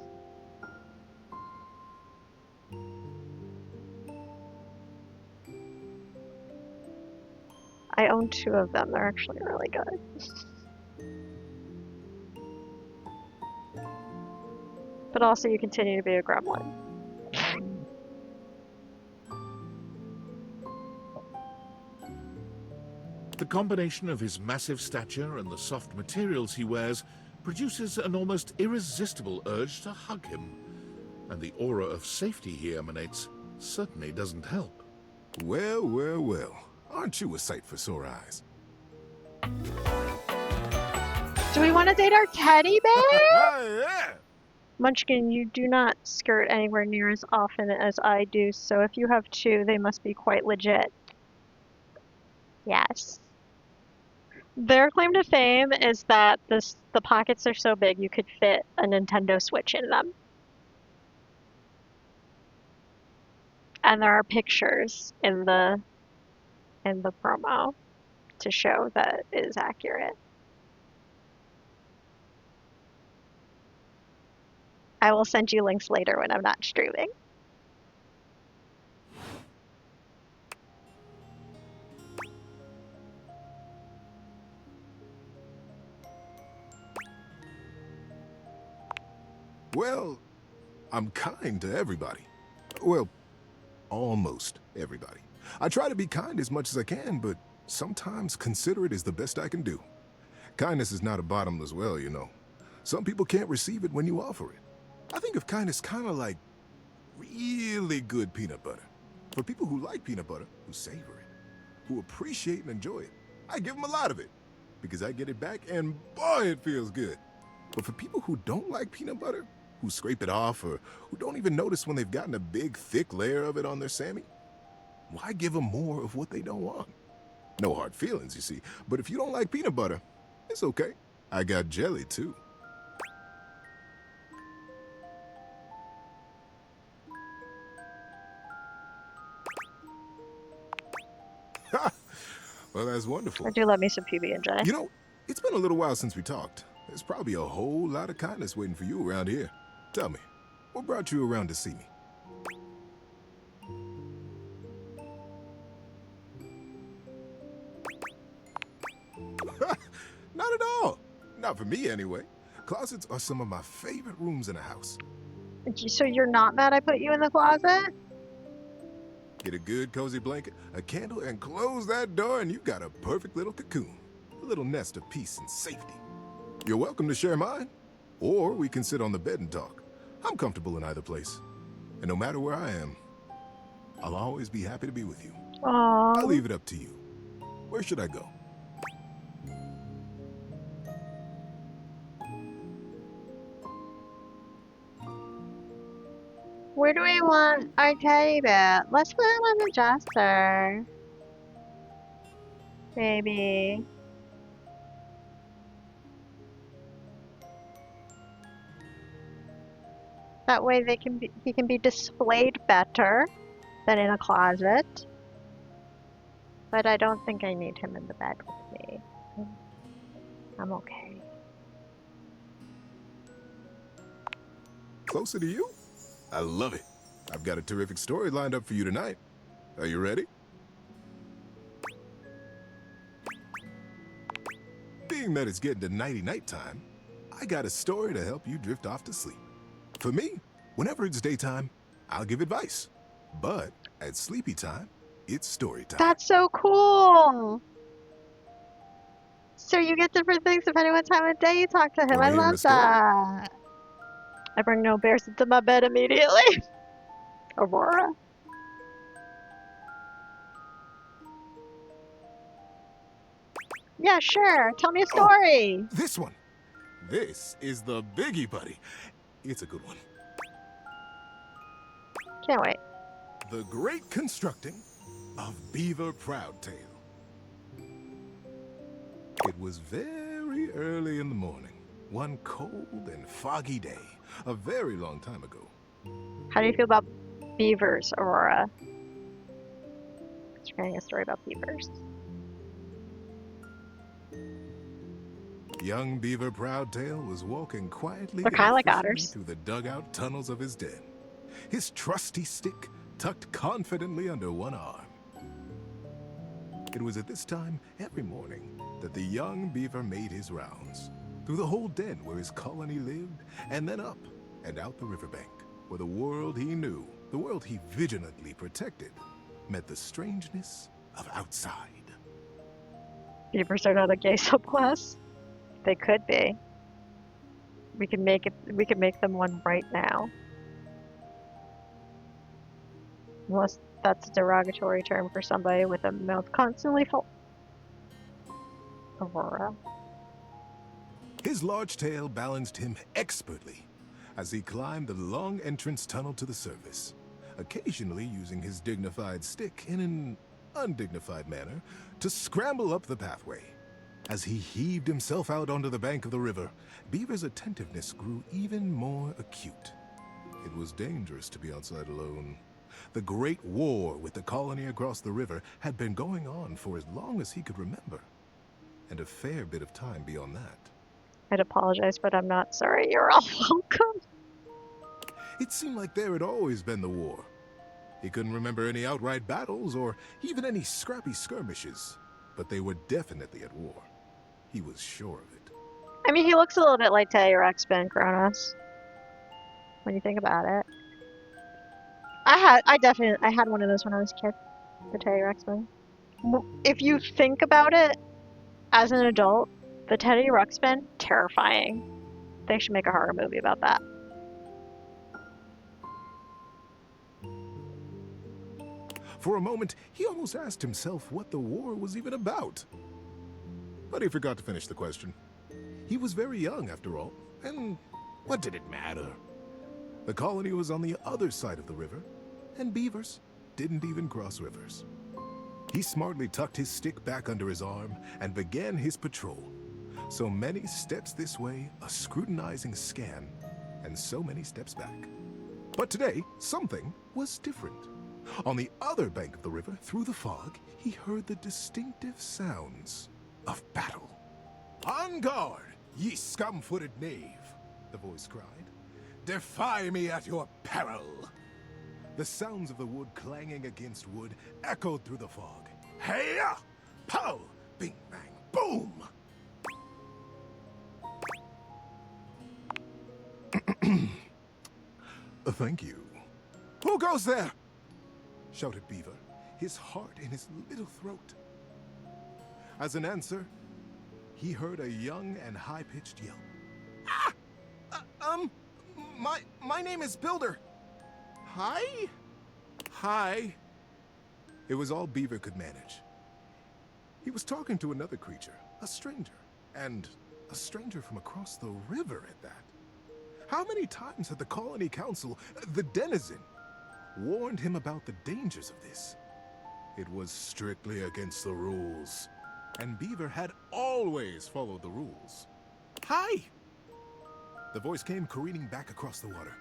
Speaker 1: I own 2 of them. They're actually really good. But also you continue to be a gremlin.
Speaker 2: The combination of his massive stature and the soft materials he wears produces an almost irresistible urge to hug him. And the aura of safety he emanates certainly doesn't help.
Speaker 17: Well, well, well. Aren't you a sight for sore eyes?
Speaker 1: Do we want to date our teddy bear?
Speaker 17: Yeah!
Speaker 1: Munchkin, you do not skirt anywhere near as often as I do, so if you have 2, they must be quite legit. Yes. Their claim to fame is that the pockets are so big you could fit a Nintendo Switch in them. And there are pictures in the promo to show that it is accurate. I will send you links later when I'm not streaming.
Speaker 17: Well, I'm kind to everybody. Well, almost. Everybody. I try to be kind as much as I can, but sometimes considerate is the best I can do. Kindness is not a bottomless well, you know. Some people can't receive it when you offer it. I think of kindness kind of like really good peanut butter. For people who like peanut butter, who savor it, who appreciate and enjoy it, I give them a lot of it because I get it back and boy, it feels good. But for people who don't like peanut butter, who scrape it off or who don't even notice when they've gotten a big, thick layer of it on their Sammy, why give them more of what they don't want? No hard feelings, you see. But if you don't like peanut butter, it's okay. I got jelly, too. Well, that's wonderful.
Speaker 1: Or do let me some PB&J.
Speaker 17: You know, it's been a little while since we talked. There's probably a whole lot of kindness waiting for you around here. Tell me, what brought you around to see me? Not at all. Not for me, anyway. Closets are some of my favorite rooms in a house.
Speaker 1: So you're not mad I put you in the closet?
Speaker 17: Get a good cozy blanket, a candle, and close that door and you've got a perfect little cocoon. A little nest of peace and safety. You're welcome to share mine, or we can sit on the bed and talk. I'm comfortable in either place. And no matter where I am, I'll always be happy to be with you.
Speaker 1: Aww.
Speaker 17: I'll leave it up to you. Where should I go?
Speaker 1: Where do we want our teddy bear? Let's put him on the dresser. Maybe. That way he can be displayed better than in a closet. But I don't think I need him in the bed with me. I'm okay.
Speaker 17: Closer to you? I love it. I've got a terrific story lined up for you tonight. Are you ready? Being that it's getting to nighty-night time, I got a story to help you drift off to sleep. For me, whenever it's daytime, I'll give advice. But at sleepy time, it's story time.
Speaker 1: That's so cool! So you get different things depending what time of day you talk to him.
Speaker 17: Wanna
Speaker 1: I
Speaker 17: hear my
Speaker 1: love
Speaker 17: story?
Speaker 1: that. I bring no bears into my bed immediately. Aurora. Yeah, sure. Tell me a story.
Speaker 17: This one. This is the biggie, buddy. It's a good one.
Speaker 1: Can't wait.
Speaker 17: The Great Constructing of Beaver Proudtail. It was very early in the morning, one cold and foggy day, a very long time ago.
Speaker 1: How do you feel about beavers, Aurora? You're getting a story about beavers.
Speaker 17: Young Beaver Proudtail was walking quietly
Speaker 1: They're
Speaker 17: and
Speaker 1: kind of like
Speaker 17: efficiently
Speaker 1: otters.
Speaker 17: through the dugout tunnels of his den, his trusty stick tucked confidently under one arm. It was at this time every morning that the young beaver made his rounds, through the whole den where his colony lived, and then up and out the riverbank, where the world he knew, the world he vigilantly protected, met the strangeness of outside.
Speaker 1: Beavers are not a gay subclass. They could be. We can make them one right now. Unless that's a derogatory term for somebody with a mouth constantly full. Aurora.
Speaker 17: His large tail balanced him expertly as he climbed the long entrance tunnel to the surface, occasionally using his dignified stick in an undignified manner to scramble up the pathway. As he heaved himself out onto the bank of the river, Beaver's attentiveness grew even more acute. It was dangerous to be outside alone. The Great War with the colony across the river had been going on for as long as he could remember, and a fair bit of time beyond that.
Speaker 1: I'd apologize, but I'm not sorry. You're all welcome.
Speaker 17: It seemed like there had always been the war. He couldn't remember any outright battles or even any scrappy skirmishes, but they were definitely at war. He was sure of it.
Speaker 1: I mean, he looks a little bit like Tellurix Ben Kronos. When you think about it. I had one of those when I was a kid. The Teddy Ruxpin. If you think about it, as an adult, the Teddy Ruxpin, terrifying. They should make a horror movie about that.
Speaker 17: For a moment, he almost asked himself what the war was even about. But he forgot to finish the question. He was very young, after all, and what did it matter? The colony was on the other side of the river, and beavers didn't even cross rivers. He smartly tucked his stick back under his arm and began his patrol. So many steps this way, a scrutinizing scan, and so many steps back. But today, something was different. On the other bank of the river, through the fog, he heard the distinctive sounds of battle. "On guard, ye scum-footed knave," the voice cried. "Defy me at your peril." The sounds of the wood clanging against wood echoed through the fog. Hey-ya! Pow! Bing, bang, boom! Thank you. "Who goes there?" shouted Beaver, his heart in his little throat. As an answer, he heard a young and high-pitched yelp. "Ah! My name is Builder. Hi?" "Hi." It was all Beaver could manage. He was talking to another creature, a stranger, and a stranger from across the river at that. How many times had the Colony Council, the Denizen, warned him about the dangers of this? It was strictly against the rules, and Beaver had always followed the rules. "Hi!" The voice came careening back across the water.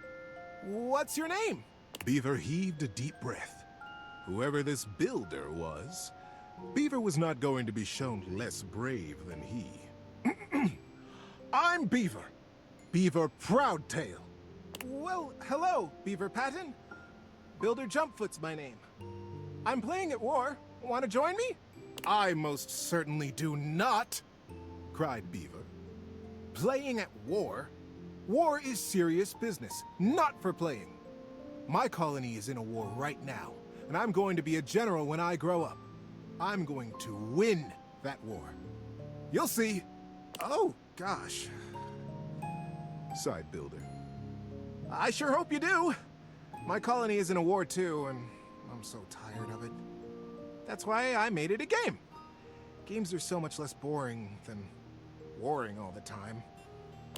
Speaker 17: "What's your name?" Beaver heaved a deep breath. Whoever this builder was, Beaver was not going to be shown less brave than he. "I'm Beaver. Beaver Proudtail." "Well, hello, Beaver Patton. Builder Jumpfoot's my name. I'm playing at war. Want to join me?" "I most certainly do not," cried Beaver. "Playing at war? War is serious business, not for playing. My colony is in a war right now, and I'm going to be a general when I grow up. I'm going to win that war. You'll see." "Oh, gosh," sighed Builder. "I sure hope you do. My colony is in a war too, and I'm so tired of it. That's why I made it a game. Games are so much less boring than warring all the time."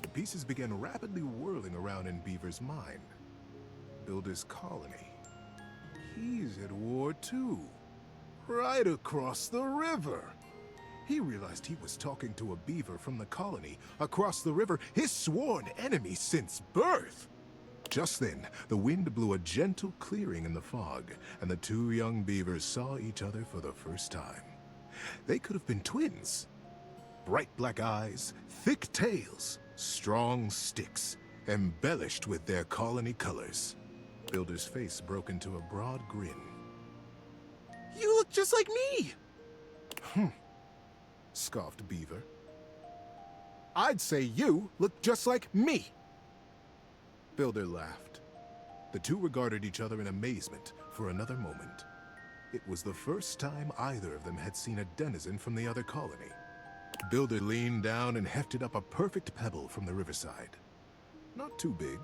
Speaker 17: The pieces began rapidly whirling around in Beaver's mind. Builder's colony. He's at war too. Right across the river. He realized he was talking to a beaver from the colony across the river, his sworn enemy since birth. Just then, the wind blew a gentle clearing in the fog, and the two young beavers saw each other for the first time. They could have been twins. Bright black eyes, thick tails, strong sticks, embellished with their colony colors. Builder's face broke into a broad grin. "You look just like me!" Scoffed Beaver. "I'd say you look just like me!" Builder laughed. The two regarded each other in amazement for another moment. It was the first time either of them had seen a denizen from the other colony. Builder leaned down and hefted up a perfect pebble from the riverside. Not too big,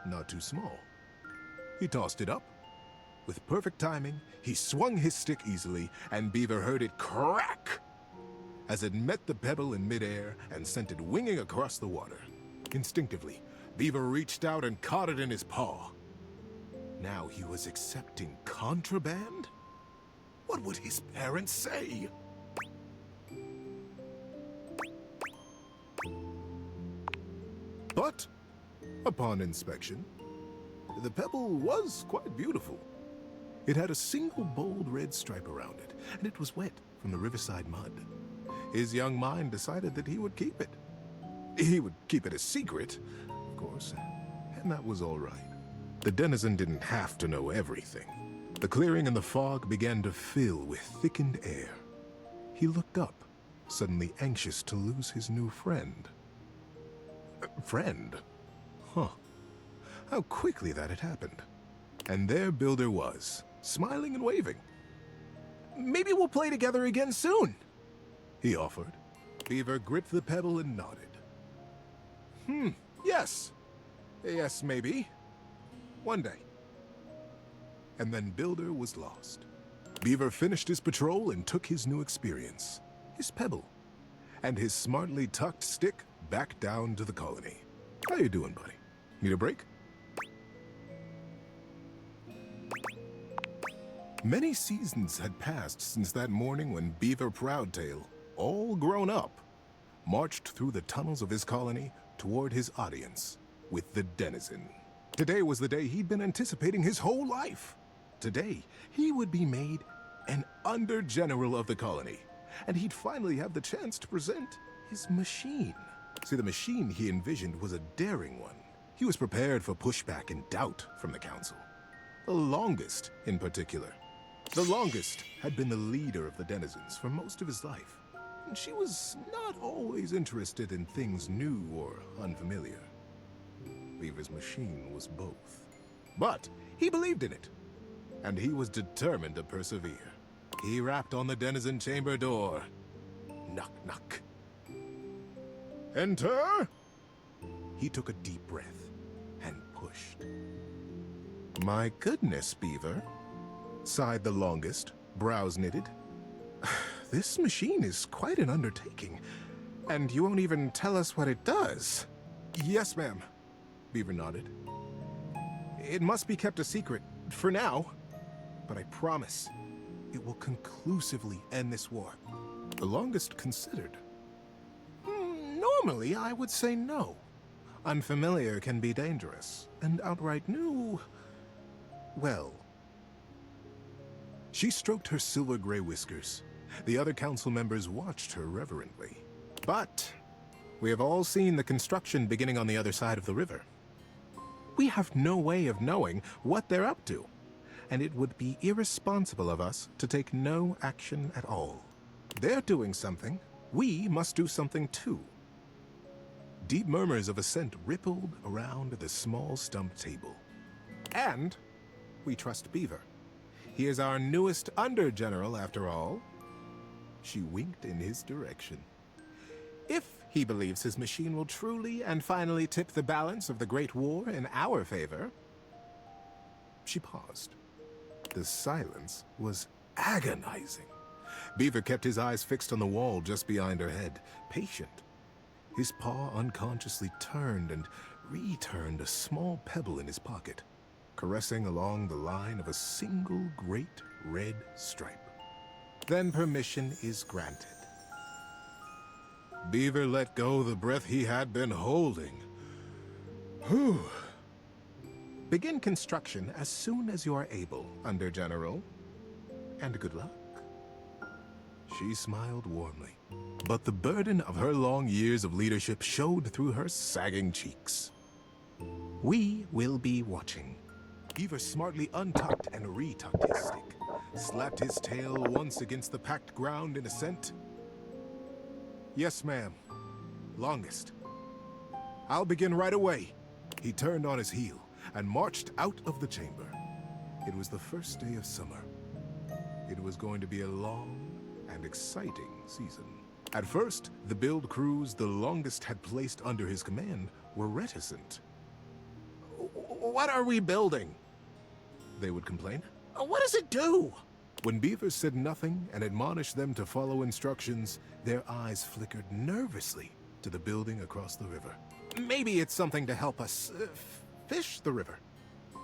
Speaker 17: not too small. He tossed it up. With perfect timing, he swung his stick easily, and Beaver heard it crack as it met the pebble in midair and sent it winging across the water. Instinctively, Beaver reached out and caught it in his paw. Now he was accepting contraband? What would his parents say? But, upon inspection, the pebble was quite beautiful. It had a single bold red stripe around it, and it was wet from the riverside mud. His young mind decided that he would keep it. He would keep it a secret, of course, and that was all right. The denizen didn't have to know everything. The clearing and the fog began to fill with thickened air. He looked up, suddenly anxious to lose his new friend. Friend? Huh. How quickly that had happened. And there Builder was, smiling and waving. "Maybe we'll play together again soon," he offered. Beaver gripped the pebble and nodded. Yes. Yes, maybe. One day." And then Builder was lost. Beaver finished his patrol and took his new experience, his pebble, and his smartly tucked stick back down to the colony. "How you doing, buddy? Need a break?" Many seasons had passed since that morning when Beaver Proudtail, all grown up, marched through the tunnels of his colony toward his audience with the denizen. Today was the day he'd been anticipating his whole life. Today, he would be made an under-general of the colony, and he'd finally have the chance to present his machine. See, the machine he envisioned was a daring one. He was prepared for pushback and doubt from the council. The longest, in particular. The longest had been the leader of the denizens for most of his life, and she was not always interested in things new or unfamiliar. Beaver's machine was both. But he believed in it, and he was determined to persevere. He rapped on the denizen chamber door. Knock, knock. "Enter!" He took a deep breath and pushed. "My goodness, Beaver," sighed the longest, brows knitted. "This machine is quite an undertaking, and you won't even tell us what it does." "Yes, ma'am," Beaver nodded. "It must be kept a secret, for now, but I promise it will conclusively end this war." The longest considered. "Normally, I would say no. Unfamiliar can be dangerous, and outright new, well..." She stroked her silver-gray whiskers. The other council members watched her reverently. "But we have all seen the construction beginning on the other side of the river. We have no way of knowing what they're up to, and it would be irresponsible of us to take no action at all. They're doing something. We must do something too." Deep murmurs of assent rippled around the small stump table. "And we trust Beaver. He is our newest under-general, after all." She winked in his direction. "If he believes his machine will truly and finally tip the balance of the Great War in our favor..." She paused. The silence was agonizing. Beaver kept his eyes fixed on the wall just behind her head, patient. His paw unconsciously turned and returned a small pebble in his pocket, caressing along the line of a single great red stripe. "Then permission is granted." Beaver let go the breath he had been holding. "Whew. Begin construction as soon as you are able, Under-General. And good luck." She smiled warmly, but the burden of her long years of leadership showed through her sagging cheeks. "We will be watching." Beaver smartly untucked and retucked his stick, slapped his tail once against the packed ground in assent. "Yes, ma'am. Longest. I'll begin right away." He turned on his heel and marched out of the chamber. It was the first day of summer. It was going to be a long and exciting season. At first, the build crews the longest had placed under his command were reticent. "What are we building?" they would complain. "What does it do?" When Beaver said nothing and admonished them to follow instructions, their eyes flickered nervously to the building across the river. "Maybe it's something to help us fish the river,"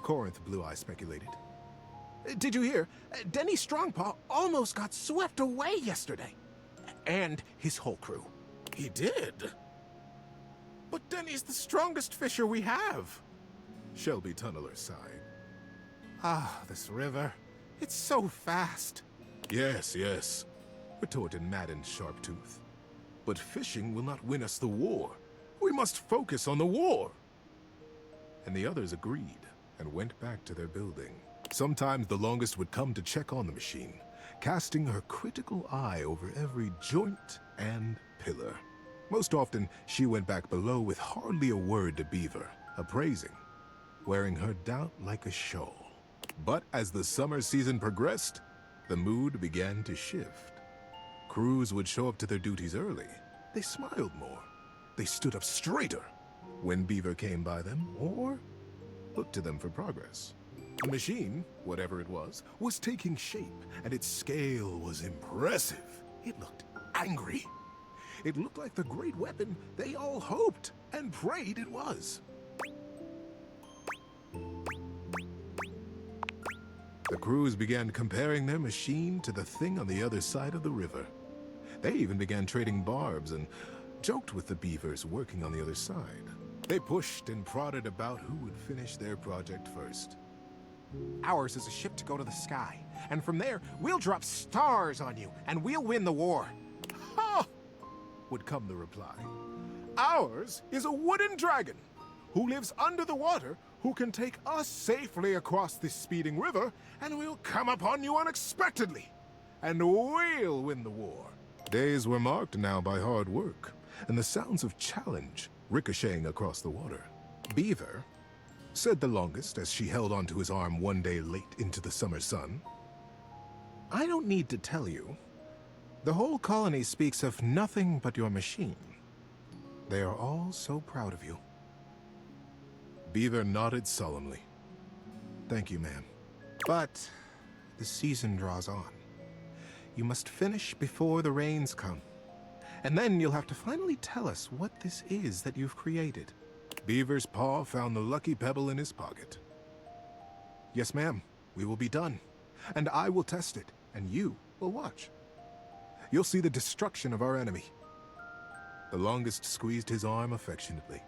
Speaker 17: Corinth Blue Eye speculated. "Did you hear? Denny Strongpaw almost got swept away yesterday. And his whole crew." "He did? But Denny's the strongest fisher we have." Shelby Tunneler sighed. "Ah, this river. It's so fast." Yes, yes," retorted Madden Sharptooth. "But fishing will not win us the war. We must focus on the war." And the others agreed and went back to their building. Sometimes the longest would come to check on the machine, casting her critical eye over every joint and pillar. Most often, she went back below with hardly a word to Beaver, appraising, wearing her doubt like a shawl. But as the summer season progressed, the mood began to shift. Crews would show up to their duties early. They smiled more. They stood up straighter when Beaver came by them or looked to them for progress. The machine, whatever it was taking shape, and its scale was impressive. It looked angry. It looked like the great weapon they all hoped and prayed it was. The crews began comparing their machine to the thing on the other side of the river. They even began trading barbs and joked with the beavers working on the other side. They pushed and prodded about who would finish their project first.
Speaker 18: Ours is a ship to go to the sky, and from there, we'll drop stars on you, and we'll win the war.
Speaker 17: Ha! Would come the reply. Ours is a wooden dragon who lives under the water, who can take us safely across this speeding river, and we'll come upon you unexpectedly, and we'll win the war. Days were marked now by hard work, and the sounds of challenge ricocheting across the water. Beaver, said the longest as she held onto his arm one day late into the summer sun, I don't need to tell you. The whole colony speaks of nothing but your machine. They are all so proud of you. Beaver nodded solemnly. Thank you, ma'am. But the season draws on. You must finish before the rains come. And then you'll have to finally tell us what this is that you've created. Beaver's paw found the lucky pebble in his pocket. Yes, ma'am. We will be done. And I will test it, and you will watch. You'll see the destruction of our enemy. The longest squeezed his arm affectionately,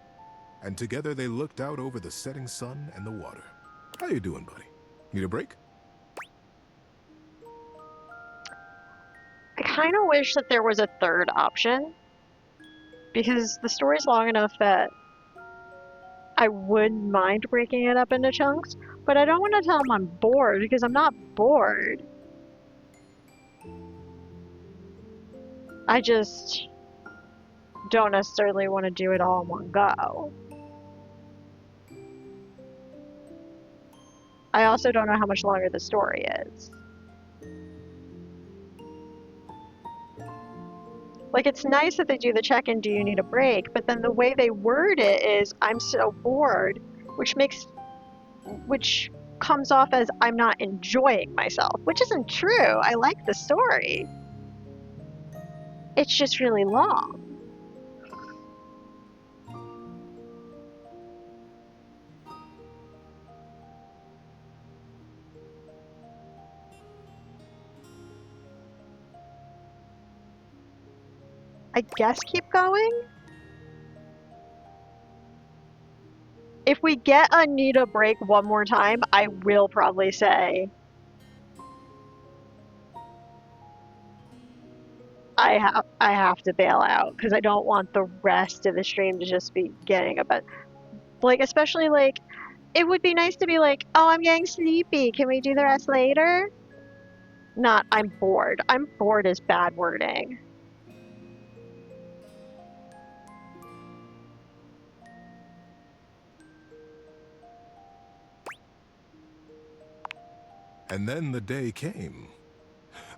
Speaker 17: and together they looked out over the setting sun and the water. How you doing, buddy? Need a break?
Speaker 1: I kind of wish that there was a third option, because the story's long enough that I wouldn't mind breaking it up into chunks, but I don't want to tell him I'm bored, because I'm not bored. I just don't necessarily want to do it all in one go. I also don't know how much longer the story is. Like, it's nice that they do the check-in, do you need a break? But then the way they word it is, I'm so bored, which comes off as I'm not enjoying myself, which isn't true. I like the story. It's just really long. I guess keep going? If we get a need a break one more time, I will probably say I have to bail out, because I don't want the rest of the stream to just be getting a bit, like, especially, like, it would be nice to be like, oh, I'm getting sleepy, can we do the rest later? Not, I'm bored. I'm bored is bad wording.
Speaker 17: And then the day came.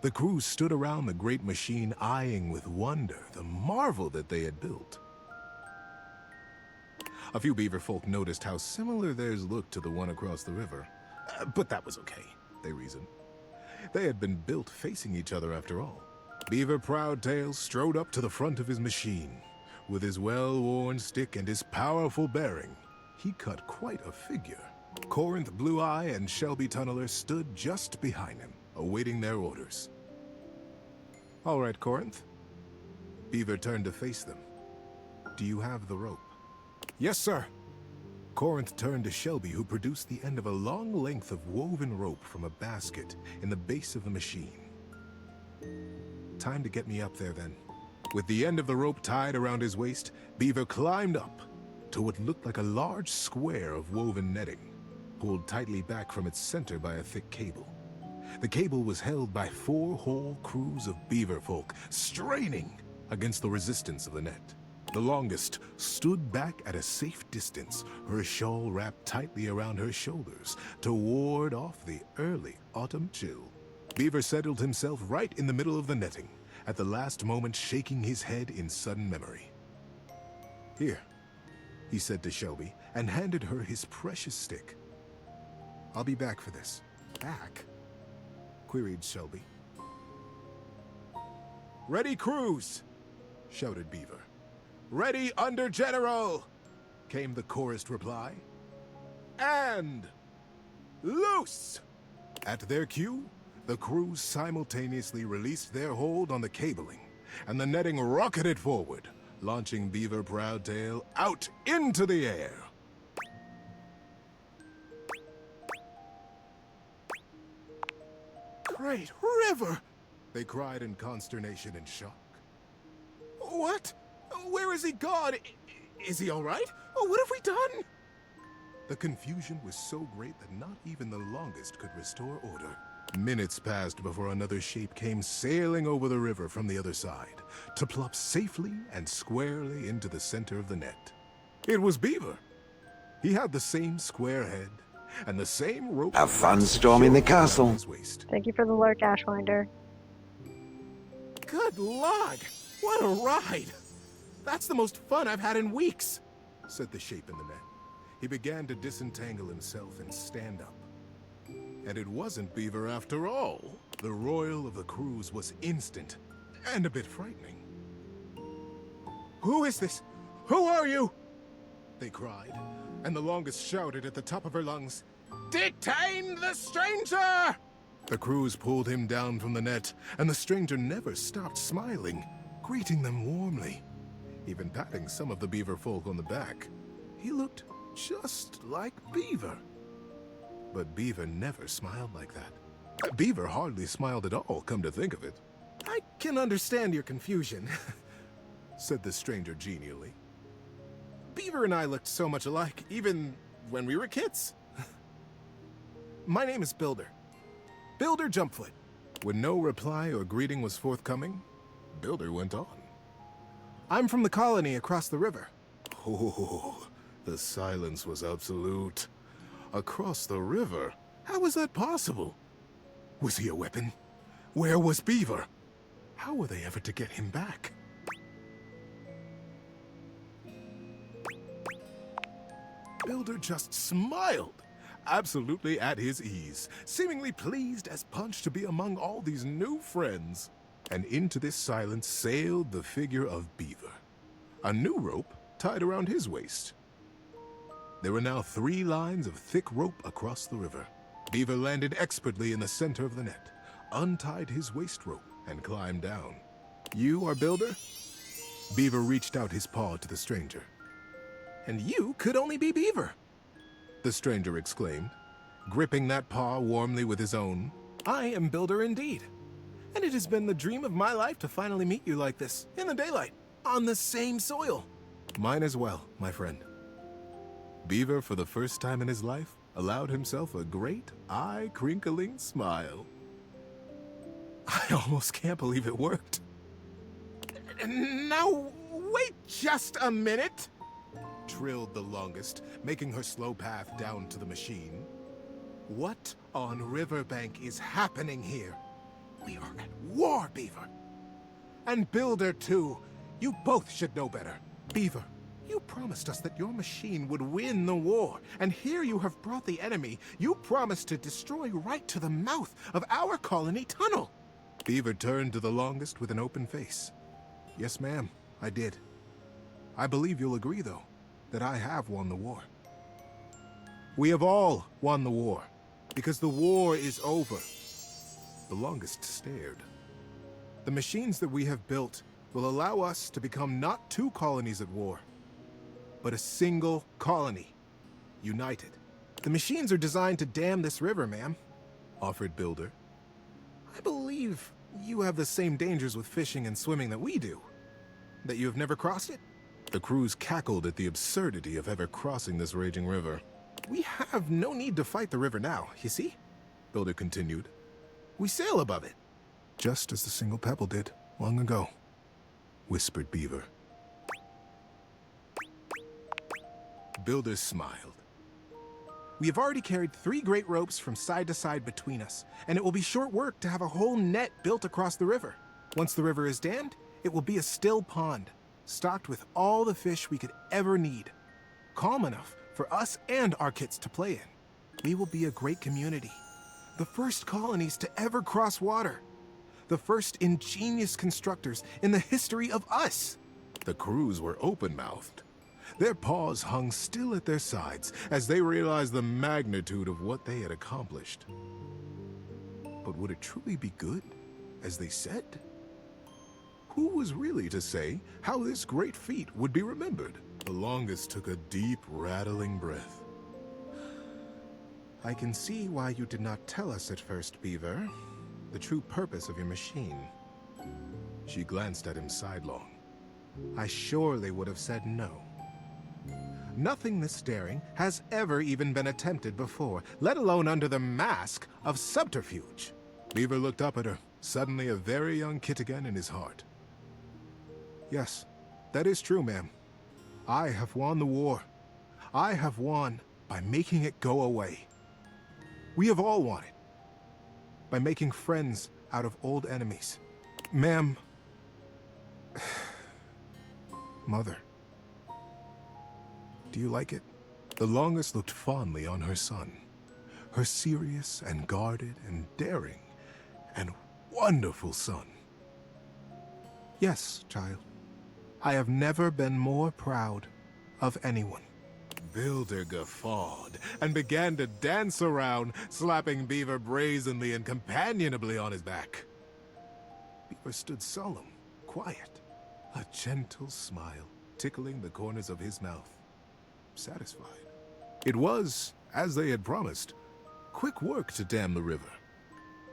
Speaker 17: The crew stood around the great machine, eyeing with wonder the marvel that they had built. A few beaver folk noticed how similar theirs looked to the one across the river. But that was okay, they reasoned. They had been built facing each other after all. Beaver Proudtail strode up to the front of his machine. With his well-worn stick and his powerful bearing, he cut quite a figure. Corinth Blue Eye and Shelby Tunneler stood just behind him, awaiting their orders. All right, Corinth. Beaver turned to face them. Do you have the rope? Yes, sir. Corinth turned to Shelby, who produced the end of a long length of woven rope from a basket in the base of the machine. Time to get me up there, then. With the end of the rope tied around his waist, Beaver climbed up to what looked like a large square of woven netting, pulled tightly back from its center by a thick cable. The cable was held by 4 whole crews of beaver folk, straining against the resistance of the net. The longest stood back at a safe distance, her shawl wrapped tightly around her shoulders to ward off the early autumn chill. Beaver settled himself right in the middle of the netting, at the last moment shaking his head in sudden memory. "Here," he said to Shelby, and handed her his precious stick. "I'll be back for this." "Back?" queried Shelby. "Ready, cruise!" shouted Beaver. "Ready under General!" came the chorused reply. "And loose!" At their cue, the crews simultaneously released their hold on the cabling, and the netting rocketed forward, launching Beaver Proudtail out into the air. "Great river!" they cried in consternation and shock. "What? Where is he gone? Is he all right? What have we done?" The confusion was so great that not even the longest could restore order. Minutes passed before another shape came sailing over the river from the other side, to plop safely and squarely into the center of the net. It was Beaver. He had the same square head and the same rope.
Speaker 19: Have fun storming the castle.
Speaker 1: Thank you for the lurk, Ashwinder.
Speaker 18: "Good Lord! What a ride! That's the most fun I've had in weeks,"
Speaker 17: said the shape in the net. He began to disentangle himself and stand up. And it wasn't Beaver after all. The royal of the cruise was instant and a bit frightening.
Speaker 18: "Who is this? Who are you?" they cried, and the longest shouted at the top of her lungs, "Detain the stranger!"
Speaker 17: The crews pulled him down from the net, and the stranger never stopped smiling, greeting them warmly, even patting some of the beaver folk on the back. He looked just like Beaver. But Beaver never smiled like that. Beaver hardly smiled at all, come to think of it.
Speaker 18: "I can understand your confusion,"
Speaker 17: said the stranger genially.
Speaker 18: "Beaver and I looked so much alike, even when we were kids. My name is Builder. Builder Jumpfoot."
Speaker 17: When no reply or greeting was forthcoming, Builder went on.
Speaker 18: "I'm from the colony across the river."
Speaker 17: Oh, the silence was absolute. Across the river? How was that possible? Was he a weapon? Where was Beaver? How were they ever to get him back? Builder just smiled, absolutely at his ease, seemingly pleased as punch to be among all these new friends. And into this silence sailed the figure of Beaver, a new rope tied around his waist. There were now 3 lines of thick rope across the river. Beaver landed expertly in the center of the net, untied his waist rope, and climbed down. "You are Builder?" Beaver reached out his paw to the stranger.
Speaker 18: "And you could only be Beaver,"
Speaker 17: the stranger exclaimed, gripping that paw warmly with his own.
Speaker 18: "I am Builder indeed. And it has been the dream of my life to finally meet you like this, in the daylight, on the same soil."
Speaker 17: "Mine as well, my friend." Beaver, for the first time in his life, allowed himself a great, eye-crinkling smile.
Speaker 18: "I almost can't believe it worked." "Now, wait just a minute,"
Speaker 17: trilled the longest, making her slow path down to the machine.
Speaker 18: "What on Riverbank is happening here? We are at war, Beaver. And Builder, too. You both should know better. Beaver, you promised us that your machine would win the war, and here you have brought the enemy you promised to destroy right to the mouth of our colony tunnel."
Speaker 17: Beaver turned to the longest with an open face. "Yes, ma'am, I did. I believe you'll agree, though, that I have won the war. We have all won the war, because the war is over." The longest stared. "The machines that we have built will allow us to become not 2 colonies at war, but a single colony, united."
Speaker 18: "The machines are designed to dam this river, ma'am,"
Speaker 17: offered Builder.
Speaker 18: "I believe you have the same dangers with fishing and swimming that we do. That you have never crossed it?"
Speaker 17: The crews cackled at the absurdity of ever crossing this raging river.
Speaker 18: "We have no need to fight the river now, you see?"
Speaker 17: Builder continued.
Speaker 18: "We sail above it."
Speaker 17: "Just as the single pebble did, long ago," whispered Beaver.
Speaker 18: Builder smiled. We have already carried 3 great ropes from side to side between us, and it will be short work to have a whole net built across the river. Once the river is dammed, it will be a still pond, stocked with all the fish we could ever need. Calm enough for us and our kits to play in. We will be a great community. The first colonies to ever cross water. The first ingenious constructors in the history of us.
Speaker 17: The crews were open-mouthed. Their paws hung still at their sides as they realized the magnitude of what they had accomplished. But would it truly be good, as they said? Who was really to say how this great feat would be remembered? The longest took a deep, rattling breath.
Speaker 18: I can see why you did not tell us at first, Beaver. The true purpose of your machine.
Speaker 17: She glanced at him sidelong.
Speaker 18: I surely would have said no. Nothing this daring has ever even been attempted before, let alone under the mask of subterfuge.
Speaker 17: Beaver looked up at her, suddenly a very young kid again in his heart.
Speaker 18: Yes, that is true, ma'am. I have won the war. I have won by making it go away. We have all won it. By making friends out of old enemies. Ma'am... Mother. Do you like it?
Speaker 17: The longest looked fondly on her son. Her serious and guarded and daring and wonderful son.
Speaker 18: Yes, child. I have never been more proud of anyone.
Speaker 17: Builder guffawed and began to dance around, slapping Beaver brazenly and companionably on his back. Beaver stood solemn, quiet, a gentle smile tickling the corners of his mouth, satisfied. It was, as they had promised, quick work to dam the river.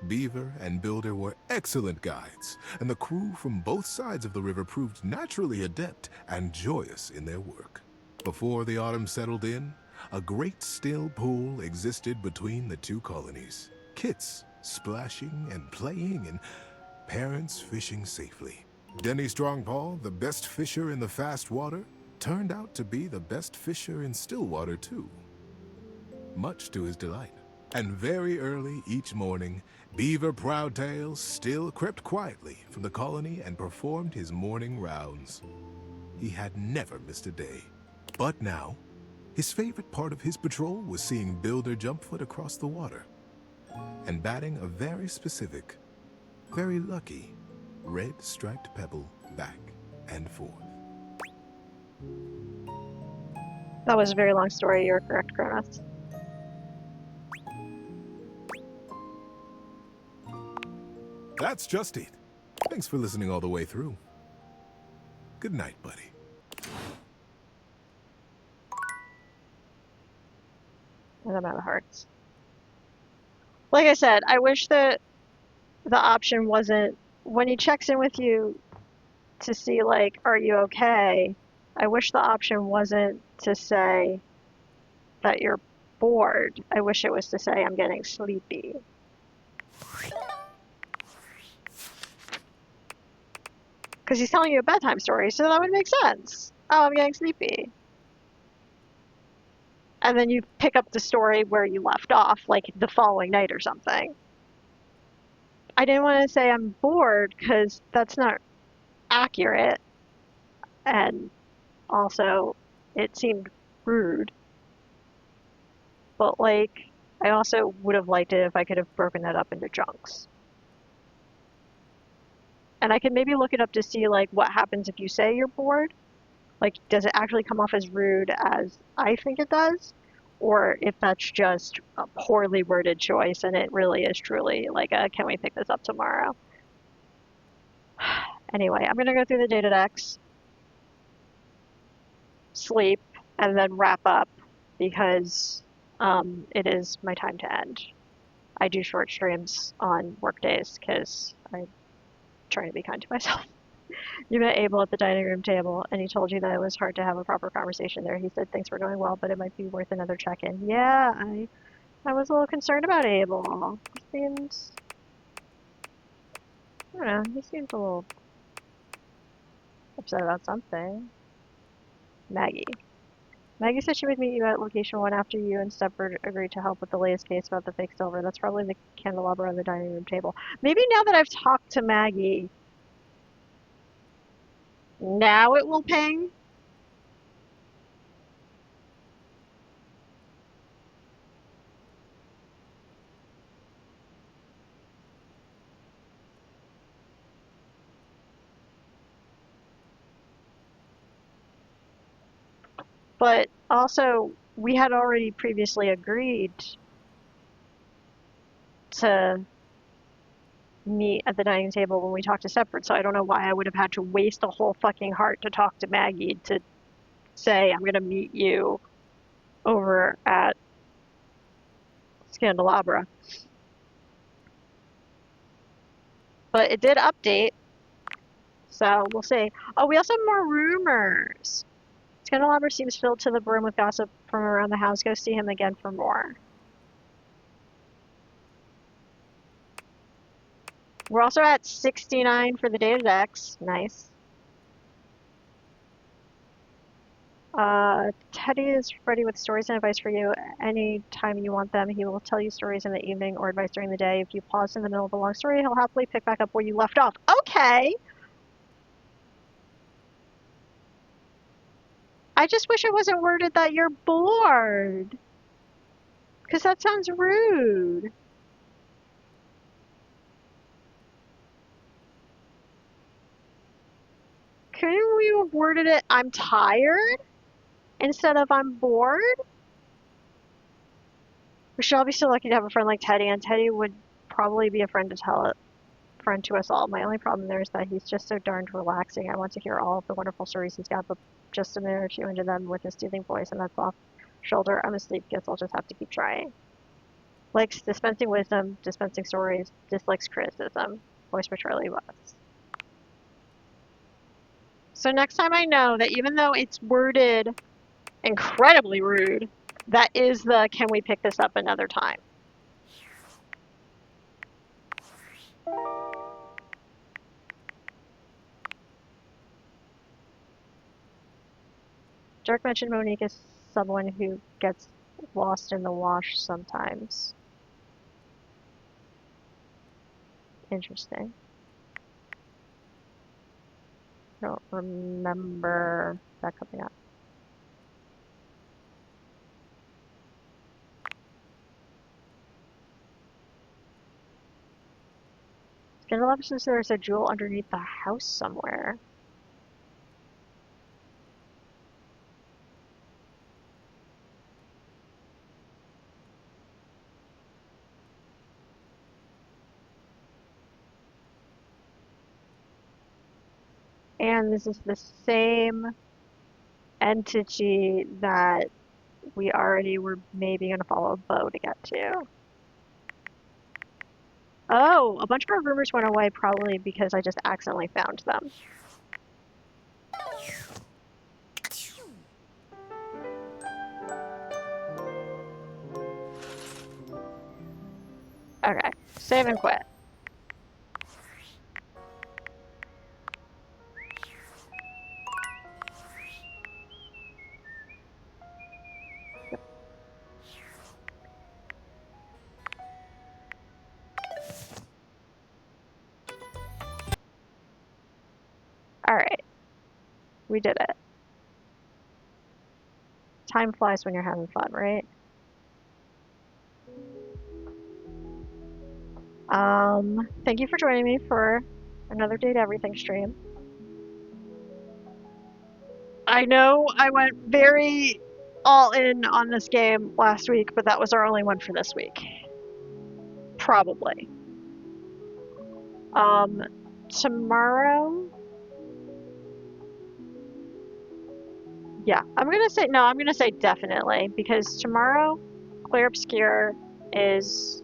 Speaker 17: Beaver and Builder were excellent guides, and the crew from both sides of the river proved naturally adept and joyous in their work. Before the autumn settled in, a great still pool existed between the 2 colonies. Kits splashing and playing, and parents fishing safely. Denny Strongpaw, the best fisher in the fast water, turned out to be the best fisher in still water too, much to his delight. And very early each morning, Beaver Proudtail still crept quietly from the colony and performed his morning rounds. He had never missed a day. But now, his favorite part of his patrol was seeing Builder jump foot across the water and batting a very specific, very lucky, red striped pebble back and forth.
Speaker 1: That was a very long story. You're correct, Kronos.
Speaker 17: That's just it. Thanks for listening all the way through. Good night, buddy.
Speaker 1: And I'm out of hearts. Like I said, I wish that the option wasn't when he checks in with you to see, like, are you okay? I wish the option wasn't to say that you're bored. I wish it was to say, I'm getting sleepy. Because he's telling you a bedtime story, so that would make sense. Oh, I'm getting sleepy. And then you pick up the story where you left off, like the following night or something. I didn't want to say I'm bored, because that's not accurate. And also, it seemed rude. But, like, I also would have liked it if I could have broken that up into chunks. And I can maybe look it up to see, like, what happens if you say you're bored. Like, does it actually come off as rude as I think it does? Or if that's just a poorly worded choice and it really is truly like a, can we pick this up tomorrow? Anyway, I'm going to go through the data decks, sleep, and then wrap up because it is my time to end. I do short streams on work days because I'm trying to be kind to myself. You met Abel at the dining room table, and he told you that it was hard to have a proper conversation there. He said things were going well, but it might be worth another check-in. Yeah, I was a little concerned about Abel. He seems... I don't know, he seems a little upset about something. Maggie. Maggie said she would meet you at location 1 after you and Stepford agreed to help with the latest case about the fake silver. That's probably the candelabra on the dining room table. Maybe now that I've talked to Maggie, now it will ping? But also, we had already previously agreed to meet at the dining table when we talked to Stepford, so I don't know why I would have had to waste a whole fucking heart to talk to Maggie to say I'm gonna meet you over at Scandelabra. But it did update, so we'll see. Oh, we also have more rumors. Scandelabra seems filled to the brim with gossip from around the house. Go see him again for more. We're also at 69 for the data decks. Nice. Teddy is ready with stories and advice for you anytime you want them. He will tell you stories in the evening or advice during the day. If you pause in the middle of a long story, he'll happily pick back up where you left off. Okay! I just wish it wasn't worded that you're bored. Because that sounds rude. Couldn't we have worded it, I'm tired? Instead of I'm bored? We should all be so lucky to have a friend like Teddy, and Teddy would probably be a friend to us all. My only problem there is that he's just so darned relaxing. I want to hear all of the wonderful stories he's got, but just a minute or two into them with his soothing voice and that soft shoulder, I'm asleep. Guess I'll just have to keep trying. Likes dispensing wisdom, dispensing stories, dislikes criticism. Voice for Charlie West. So next time I know that even though it's worded incredibly rude, that is the can we pick this up another time. Dirk mentioned Monique is someone who gets lost in the wash sometimes. Interesting. I don't remember that coming up. Scandelabra says there's a jewel underneath the house somewhere. And this is the same entity that we already were maybe going to follow Bo to get to. Oh, a bunch of our rumors went away probably because I just accidentally found them. Okay, save and quit. Alright. We did it. Time flies when you're having fun, right? Thank you for joining me for another Date Everything stream. I know I went very all in on this game last week, but that was our only one for this week. Probably. Tomorrow... Yeah, I'm gonna say definitely, because tomorrow, Clear Obscure is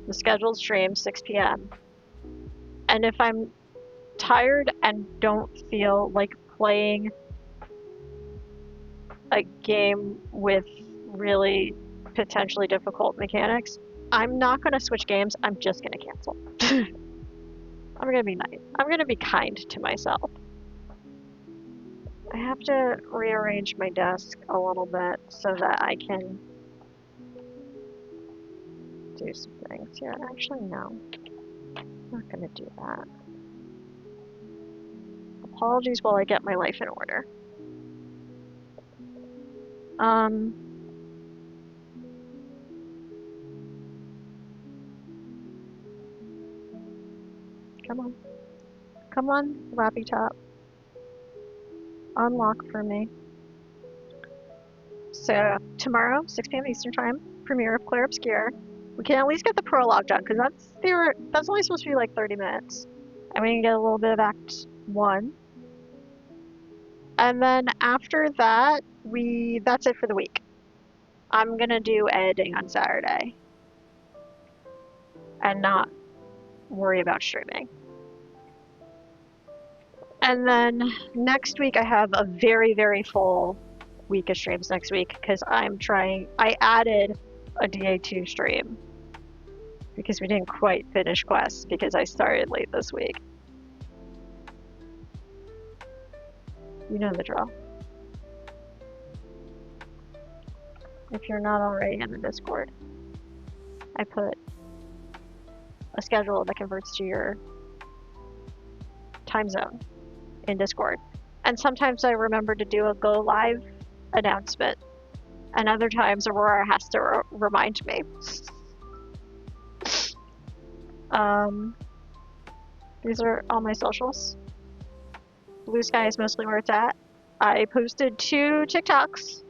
Speaker 1: the scheduled stream, 6 p.m. And if I'm tired and don't feel like playing a game with really potentially difficult mechanics, I'm not gonna switch games, I'm just gonna cancel. I'm gonna be nice. I'm gonna be kind to myself. I have to rearrange my desk a little bit so that I can do some things here. Actually, no. I'm not gonna do that. Apologies while I get my life in order. Come on. Come on, Lappy Top. Unlock for me. So, tomorrow, 6 p.m. Eastern Time, premiere of Clair Obscure. We can at least get the prologue done, because that's only supposed to be like 30 minutes. And we can get a little bit of Act 1. And then after that, that's it for the week. I'm gonna do editing on Saturday. And not worry about streaming. And then next week I have a very, very full week of streams next week because I added a DA2 stream because we didn't quite finish quests because I started late this week. You know the drill. If you're not already in the Discord, I put a schedule that converts to your time zone in Discord. And sometimes I remember to do a go live announcement, and other times Aurora has to remind me. These are all my socials. Blue Sky is mostly where it's at. I posted 2 TikToks,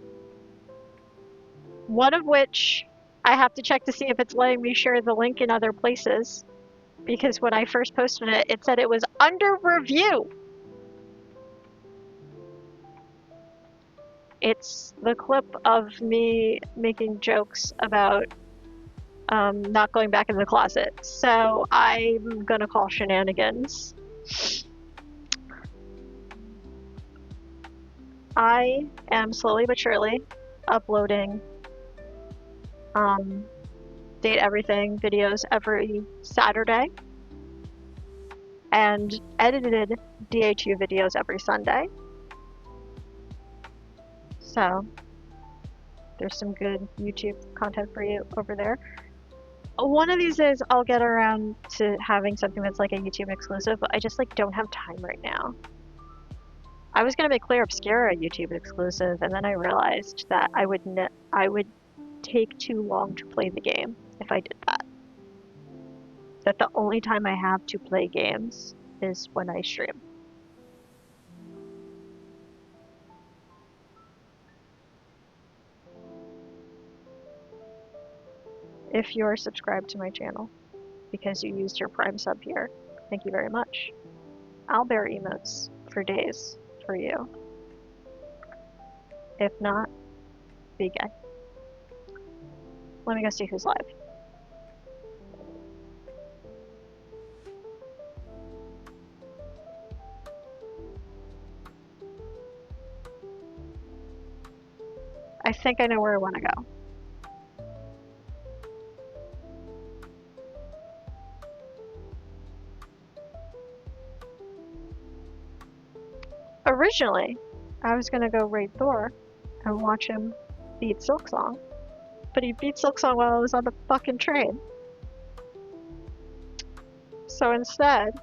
Speaker 1: one of which I have to check to see if it's letting me share the link in other places, because when I first posted it, it said it was under review. It's the clip of me making jokes about not going back in the closet. So I'm gonna call shenanigans. I am slowly but surely uploading Date Everything videos every Saturday and edited DA2 videos every Sunday. So there's some good YouTube content for you over there. One of these days I'll get around to having something that's like a YouTube exclusive, but I just like don't have time right now. I was gonna make Clair Obscure a YouTube exclusive, and then I realized that I would take too long to play the game if I did that. That the only time I have to play games is when I stream. If you're subscribed to my channel because you used your Prime sub here, thank you very much. I'll bear emotes for days for you. If not, be gay. Let me go see who's live. I think I know where I want to go. Originally, I was gonna go raid Thor and watch him beat Silksong, but he beat Silksong while I was on the fucking train. So instead,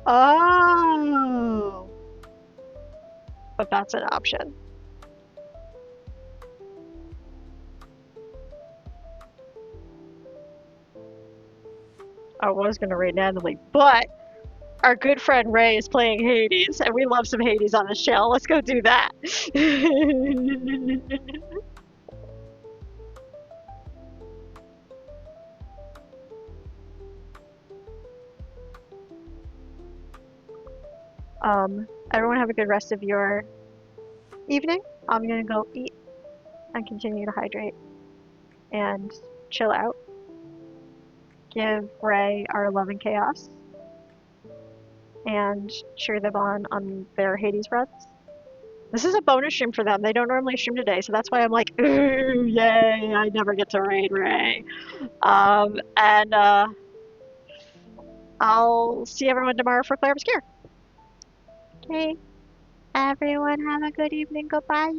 Speaker 1: oh, but that's an option. I was gonna raid Natalie, but our good friend Ray is playing Hades, and we love some Hades on this channel. Let's go do that. Everyone have a good rest of your evening. I'm gonna go eat and continue to hydrate and chill out. Give Ray our love and chaos and cheer them on their Hades runs. This is a bonus stream for them. They don't normally stream today, so that's why I'm like, ooh, yay, I never get to raid Ray. I'll see everyone tomorrow for Clair Obscure. Okay. Everyone have a good evening. Goodbye.